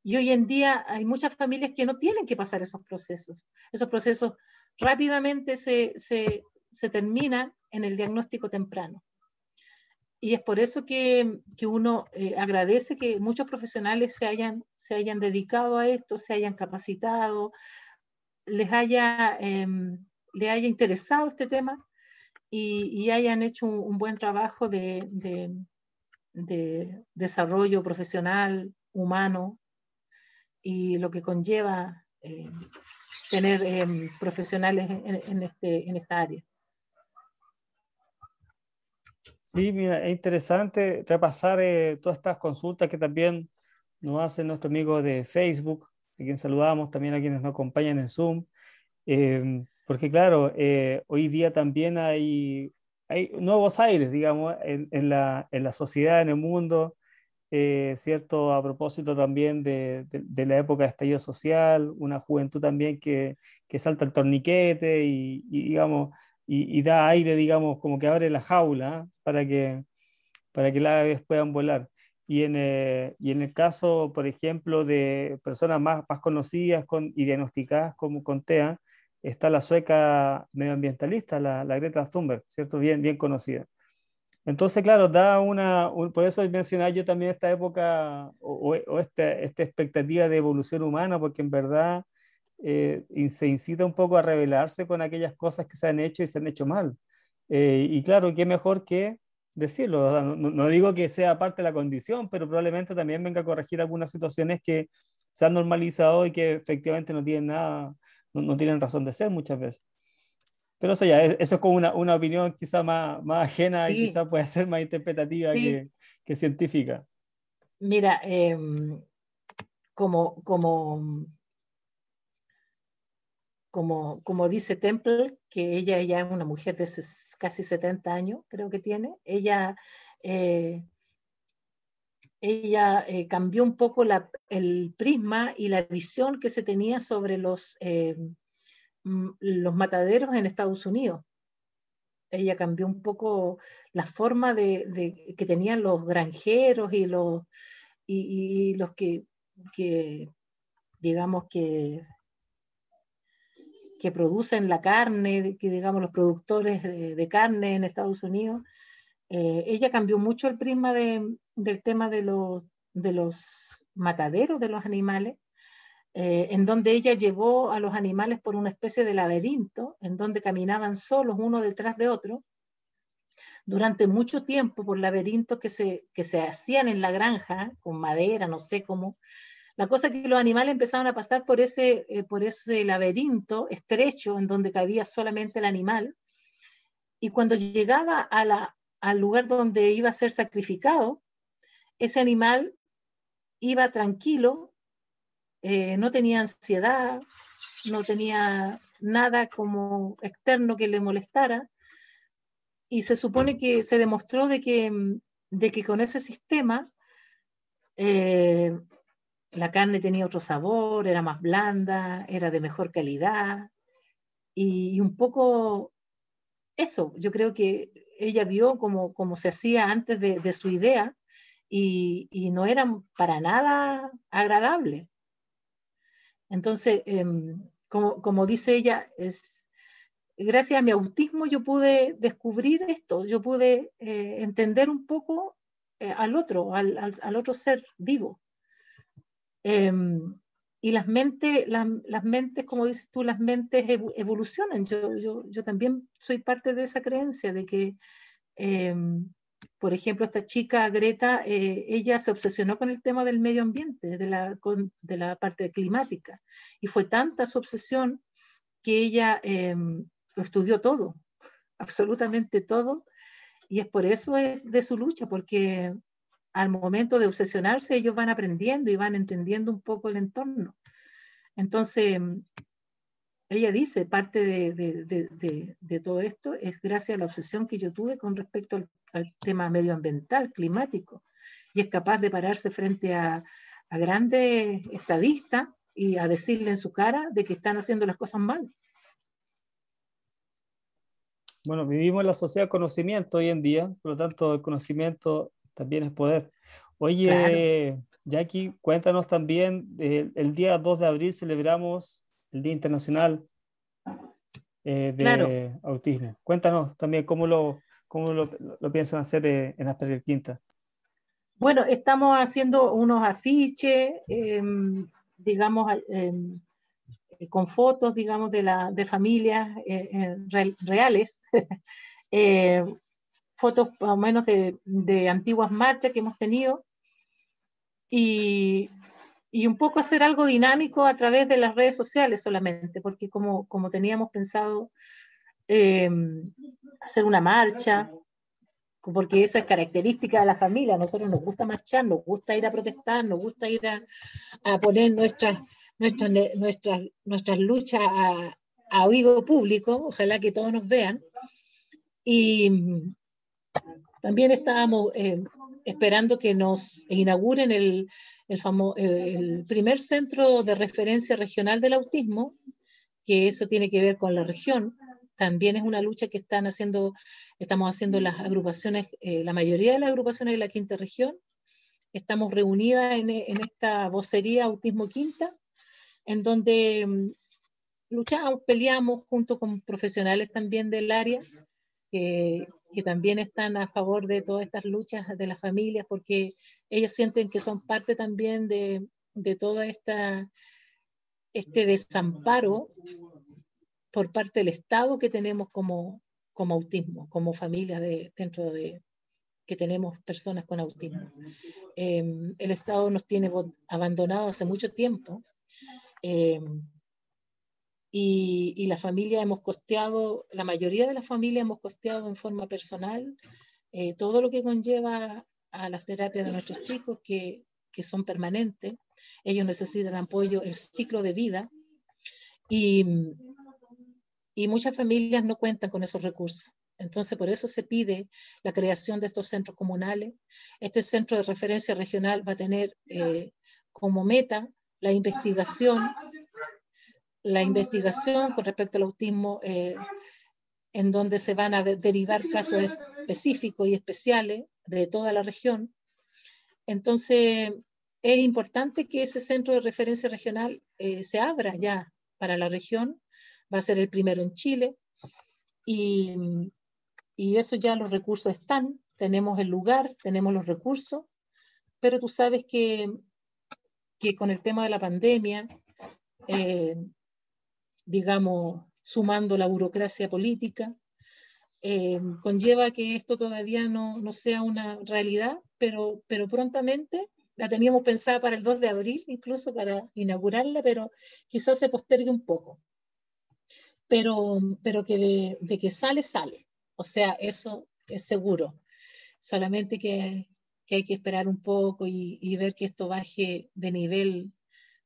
Y hoy en día hay muchas familias que no tienen que pasar esos procesos. Esos procesos rápidamente se terminan en el diagnóstico temprano. Y es por eso que uno agradece que muchos profesionales se hayan dedicado a esto, se hayan capacitado, les haya interesado este tema y hayan hecho un buen trabajo de desarrollo profesional, humano, y lo que conlleva tener profesionales en esta área. Sí, mira, es interesante repasar todas estas consultas que también nos hacen nuestros amigos de Facebook, a quien saludamos, también a quienes nos acompañan en Zoom. Porque claro, hoy día también hay nuevos aires, digamos, en la sociedad, en el mundo, ¿cierto? A propósito también de la época de estallido social, una juventud también que salta el torniquete digamos, y da aire, digamos, como que abre la jaula, ¿ah? Para que las aves puedan volar. Y en el caso, por ejemplo, de personas más conocidas y diagnosticadas como con TEA, está la sueca medioambientalista, la Greta Thunberg, ¿cierto? Bien, bien conocida. Entonces, claro, por eso mencionaba yo también esta época o esta expectativa de evolución humana, porque en verdad y se incita un poco a rebelarse con aquellas cosas que se han hecho y se han hecho mal. Y claro, qué mejor que decirlo. O sea, no digo que sea parte de la condición, pero probablemente también venga a corregir algunas situaciones que se han normalizado y que efectivamente no tienen nada, no tienen razón de ser muchas veces. Pero eso ya, eso es como una opinión quizá más ajena y Sí, quizá puede ser más interpretativa sí. que científica. Mira, como como dice Temple, que ella ya es una mujer de casi 70 años, creo que tiene, ella cambió un poco el prisma y la visión que se tenía sobre los mataderos en Estados Unidos. Ella cambió un poco la forma que tenían los granjeros y los que digamos que producen la carne, que digamos los productores de carne en Estados Unidos. Ella cambió mucho el prisma del tema de los mataderos de los animales, en donde ella llevó a los animales por una especie de laberinto, en donde caminaban solos uno detrás de otro, durante mucho tiempo por laberintos que se hacían en la granja, con madera, no sé cómo. La cosa es que los animales empezaron a pasar por ese laberinto estrecho en donde cabía solamente el animal, y cuando llegaba al lugar donde iba a ser sacrificado, ese animal iba tranquilo, no tenía ansiedad, no tenía nada como externo que le molestara, y se supone que se demostró de que con ese sistema la carne tenía otro sabor, era más blanda, era de mejor calidad, y un poco eso, yo creo que ella vio como se hacía antes de su idea, y no eran para nada agradable. Entonces, como dice ella, gracias a mi autismo yo pude descubrir esto, yo pude entender un poco al otro ser vivo. Y las mentes, como dices tú, las mentes evolucionan. Yo también soy parte de esa creencia de que, por ejemplo, esta chica Greta, ella se obsesionó con el tema del medio ambiente, de la parte climática, y fue tanta su obsesión que ella lo estudió todo, absolutamente todo, y es por eso es de su lucha, porque al momento de obsesionarse ellos van aprendiendo y van entendiendo un poco el entorno. Entonces, ella dice, parte de todo esto es gracias a la obsesión que yo tuve con respecto al tema medioambiental, climático, y es capaz de pararse frente a grandes estadistas y a decirle en su cara de que están haciendo las cosas mal. Bueno, vivimos en la sociedad del conocimiento hoy en día, por lo tanto el conocimiento también es poder. Claro. Oye, Jackie, cuéntanos también, el día 2 de abril celebramos el Día Internacional Claro. de Autismo. Cuéntanos también cómo lo piensan hacer en Asperger Quinta. Bueno, estamos haciendo unos afiches, digamos, con fotos, digamos, de familias reales, eh, fotos más o menos de antiguas marchas que hemos tenido, y un poco hacer algo dinámico a través de las redes sociales solamente, porque como teníamos pensado hacer una marcha, porque esa es característica de la familia. A nosotros nos gusta marchar, nos gusta ir a protestar, nos gusta ir a poner nuestras luchas a oído público, ojalá que todos nos vean. Y también estábamos esperando que nos inauguren el primer centro de referencia regional del autismo, que eso tiene que ver con la región. También es una lucha que estamos haciendo las agrupaciones, la mayoría de las agrupaciones de la quinta región. Estamos reunidas en esta vocería Autismo Quinta, en donde luchamos, peleamos junto con profesionales también del área, que también están a favor de todas estas luchas de las familias, porque ellos sienten que son parte también de todo este desamparo por parte del Estado que tenemos como autismo, como familia dentro de que tenemos personas con autismo. El Estado nos tiene abandonados hace mucho tiempo, y la familia la mayoría de las familias hemos costeado en forma personal todo lo que conlleva a las terapias de nuestros chicos que son permanentes. Ellos necesitan apoyo el ciclo de vida, y y muchas familias no cuentan con esos recursos. Entonces, por eso se pide la creación de estos centros comunales. Este centro de referencia regional va a tener como meta la investigación con respecto al autismo, en donde se van a derivar casos específicos y especiales de toda la región. Entonces, es importante que ese centro de referencia regional se abra ya para la región. Va a ser el primero en Chile. Y eso ya los recursos están. Tenemos el lugar, tenemos los recursos, pero tú sabes que con el tema de la pandemia, digamos, sumando la burocracia política, conlleva que esto todavía no sea una realidad, pero prontamente la teníamos pensada para el 2 de abril, incluso para inaugurarla, pero quizás se postergue un poco. Pero que de que sale, sale. O sea, eso es seguro. Solamente que hay que esperar un poco y ver que esto baje de nivel,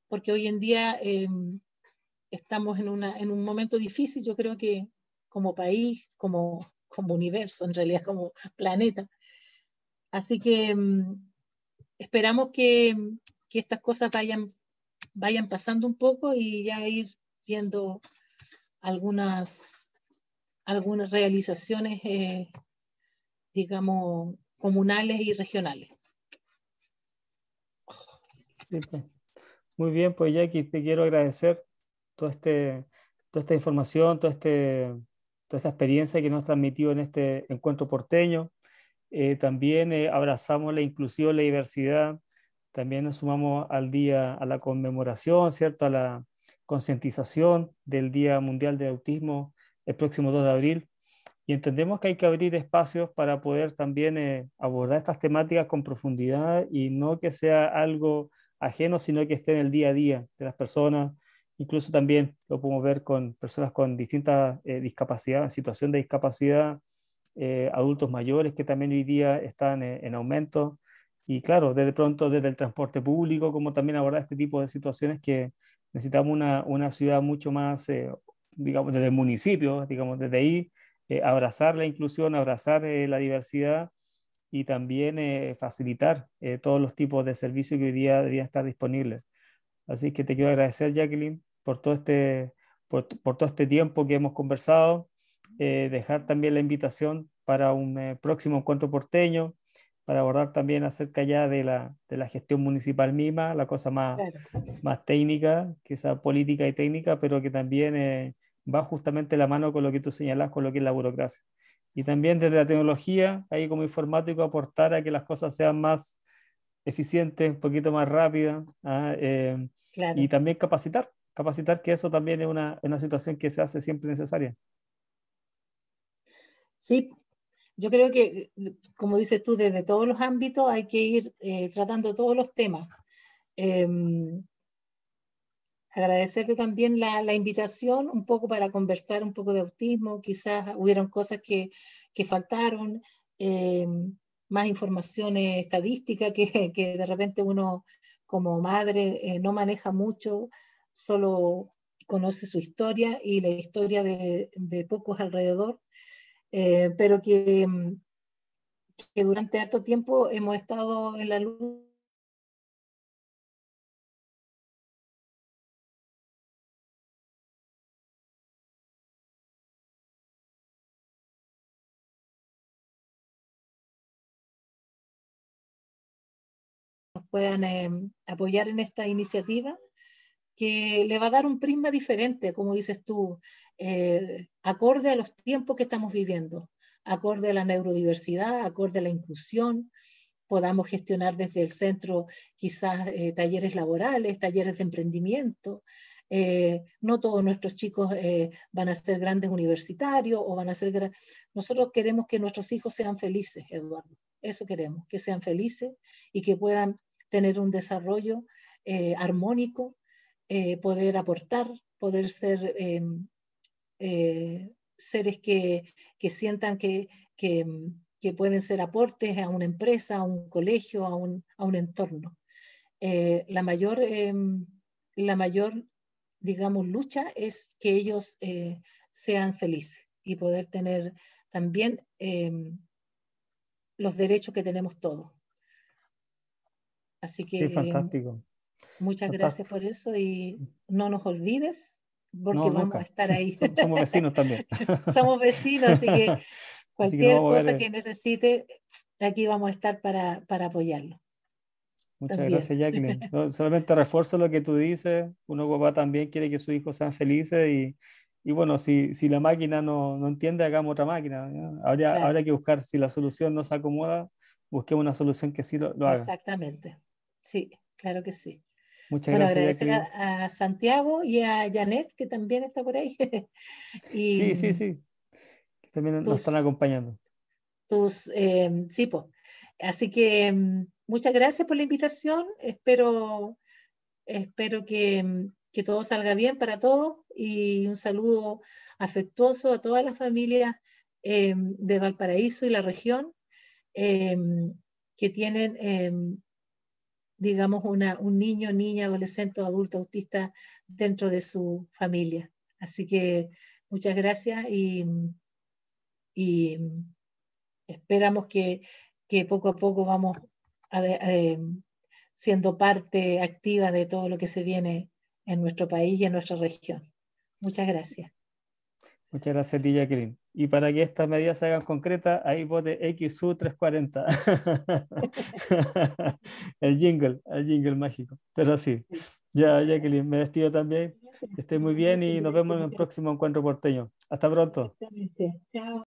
porque hoy en día estamos en un momento difícil, yo creo que como país, como universo, en realidad como planeta. Así que esperamos que estas cosas vayan pasando un poco y ya ir viendo algunas realizaciones, digamos, comunales y regionales. Sí, pues. Muy bien, pues Jackie, te quiero agradecer todo toda esta información, toda esta experiencia que nos has transmitido en este encuentro porteño. También abrazamos la inclusión, la diversidad. También nos sumamos al día, a la conmemoración, ¿cierto? A la concientización del Día Mundial de Autismo el próximo 2 de abril. Y entendemos que hay que abrir espacios para poder también abordar estas temáticas con profundidad y no que sea algo ajeno, sino que esté en el día a día de las personas. Incluso también lo podemos ver con personas con distintas discapacidades, en situación de discapacidad, adultos mayores que también hoy día están en aumento. Y claro, desde pronto desde el transporte público, como también abordar este tipo de situaciones que necesitamos una ciudad mucho más, digamos, desde el municipio, digamos, desde ahí abrazar la inclusión, abrazar la diversidad y también facilitar todos los tipos de servicios que hoy día deberían estar disponibles. Así que te quiero agradecer, Jacqueline, por todo este tiempo que hemos conversado, dejar también la invitación para un próximo encuentro porteño, para abordar también acerca ya de la gestión municipal misma, la cosa Claro. más técnica, que sea política y técnica, pero que también va justamente la mano con lo que tú señalas, con lo que es la burocracia. Y también desde la tecnología, ahí como informático, aportar a que las cosas sean más eficientes, un poquito más rápidas, y Claro. también capacitar que eso también es una situación que se hace siempre necesaria. Sí, yo creo que, como dices tú, desde todos los ámbitos hay que ir tratando todos los temas. Eh, Agradecerte también la invitación, un poco para conversar un poco de autismo, quizás hubieron cosas que faltaron, eh, más informaciones estadísticas que de repente uno como madre no maneja mucho, solo conoce su historia y la historia de pocos alrededor, pero que durante harto tiempo hemos estado en la luz. Puedan apoyar en esta iniciativa que le va a dar un prisma diferente, como dices tú, acorde a los tiempos que estamos viviendo, acorde a la neurodiversidad, acorde a la inclusión, podamos gestionar desde el centro quizás talleres laborales, talleres de emprendimiento. No todos nuestros chicos van a ser grandes universitarios o van a ser... Nosotros queremos que nuestros hijos sean felices, Eduardo. Eso queremos, que sean felices y que puedan tener un desarrollo armónico, poder aportar, poder ser seres que sientan que pueden ser aportes a una empresa, a un colegio, a un entorno. La mayor, digamos, lucha es que ellos sean felices y poder tener también los derechos que tenemos todos. Así Sí, que fantástico, muchas gracias fantástico. por eso y no nos olvides porque No, vamos a nunca. estar ahí. Somos vecinos también. Somos vecinos, así que Así que nos cualquier vamos a ver. cosa que necesite, aquí vamos a estar para apoyarlo Muchas también. gracias, Jacqueline. No, solamente refuerzo lo que tú dices. Uno papá también quiere que sus hijos sean felices y bueno, si la máquina no entiende, hagamos otra máquina. ¿Ya? Claro, Habría que buscar, si la solución no se acomoda, busquemos una solución que sí lo haga. exactamente. Sí, claro que sí. Muchas Bueno, gracias, agradecer Jacqueline. a Santiago y a Janet, que también está por ahí, y Sí, sí, sí. También nos están tus, acompañando. sí, po. Así que muchas gracias por la invitación. Espero que todo salga bien para todos y un saludo afectuoso a todas las familias de Valparaíso y la región eh, que tienen, digamos, un niño, niña, adolescente o adulto autista dentro de su familia. Así que muchas gracias y esperamos que poco a poco vamos a, siendo parte activa de todo lo que se viene en nuestro país y en nuestra región. Muchas gracias. Muchas gracias a ti, Jacqueline. Y para que estas medidas se hagan concretas, ahí vote XU 340. El jingle mágico. Pero sí, ya, Jacqueline, me despido también. Que esté muy bien y nos vemos en el próximo encuentro porteño. Hasta pronto. Exactamente. Chao.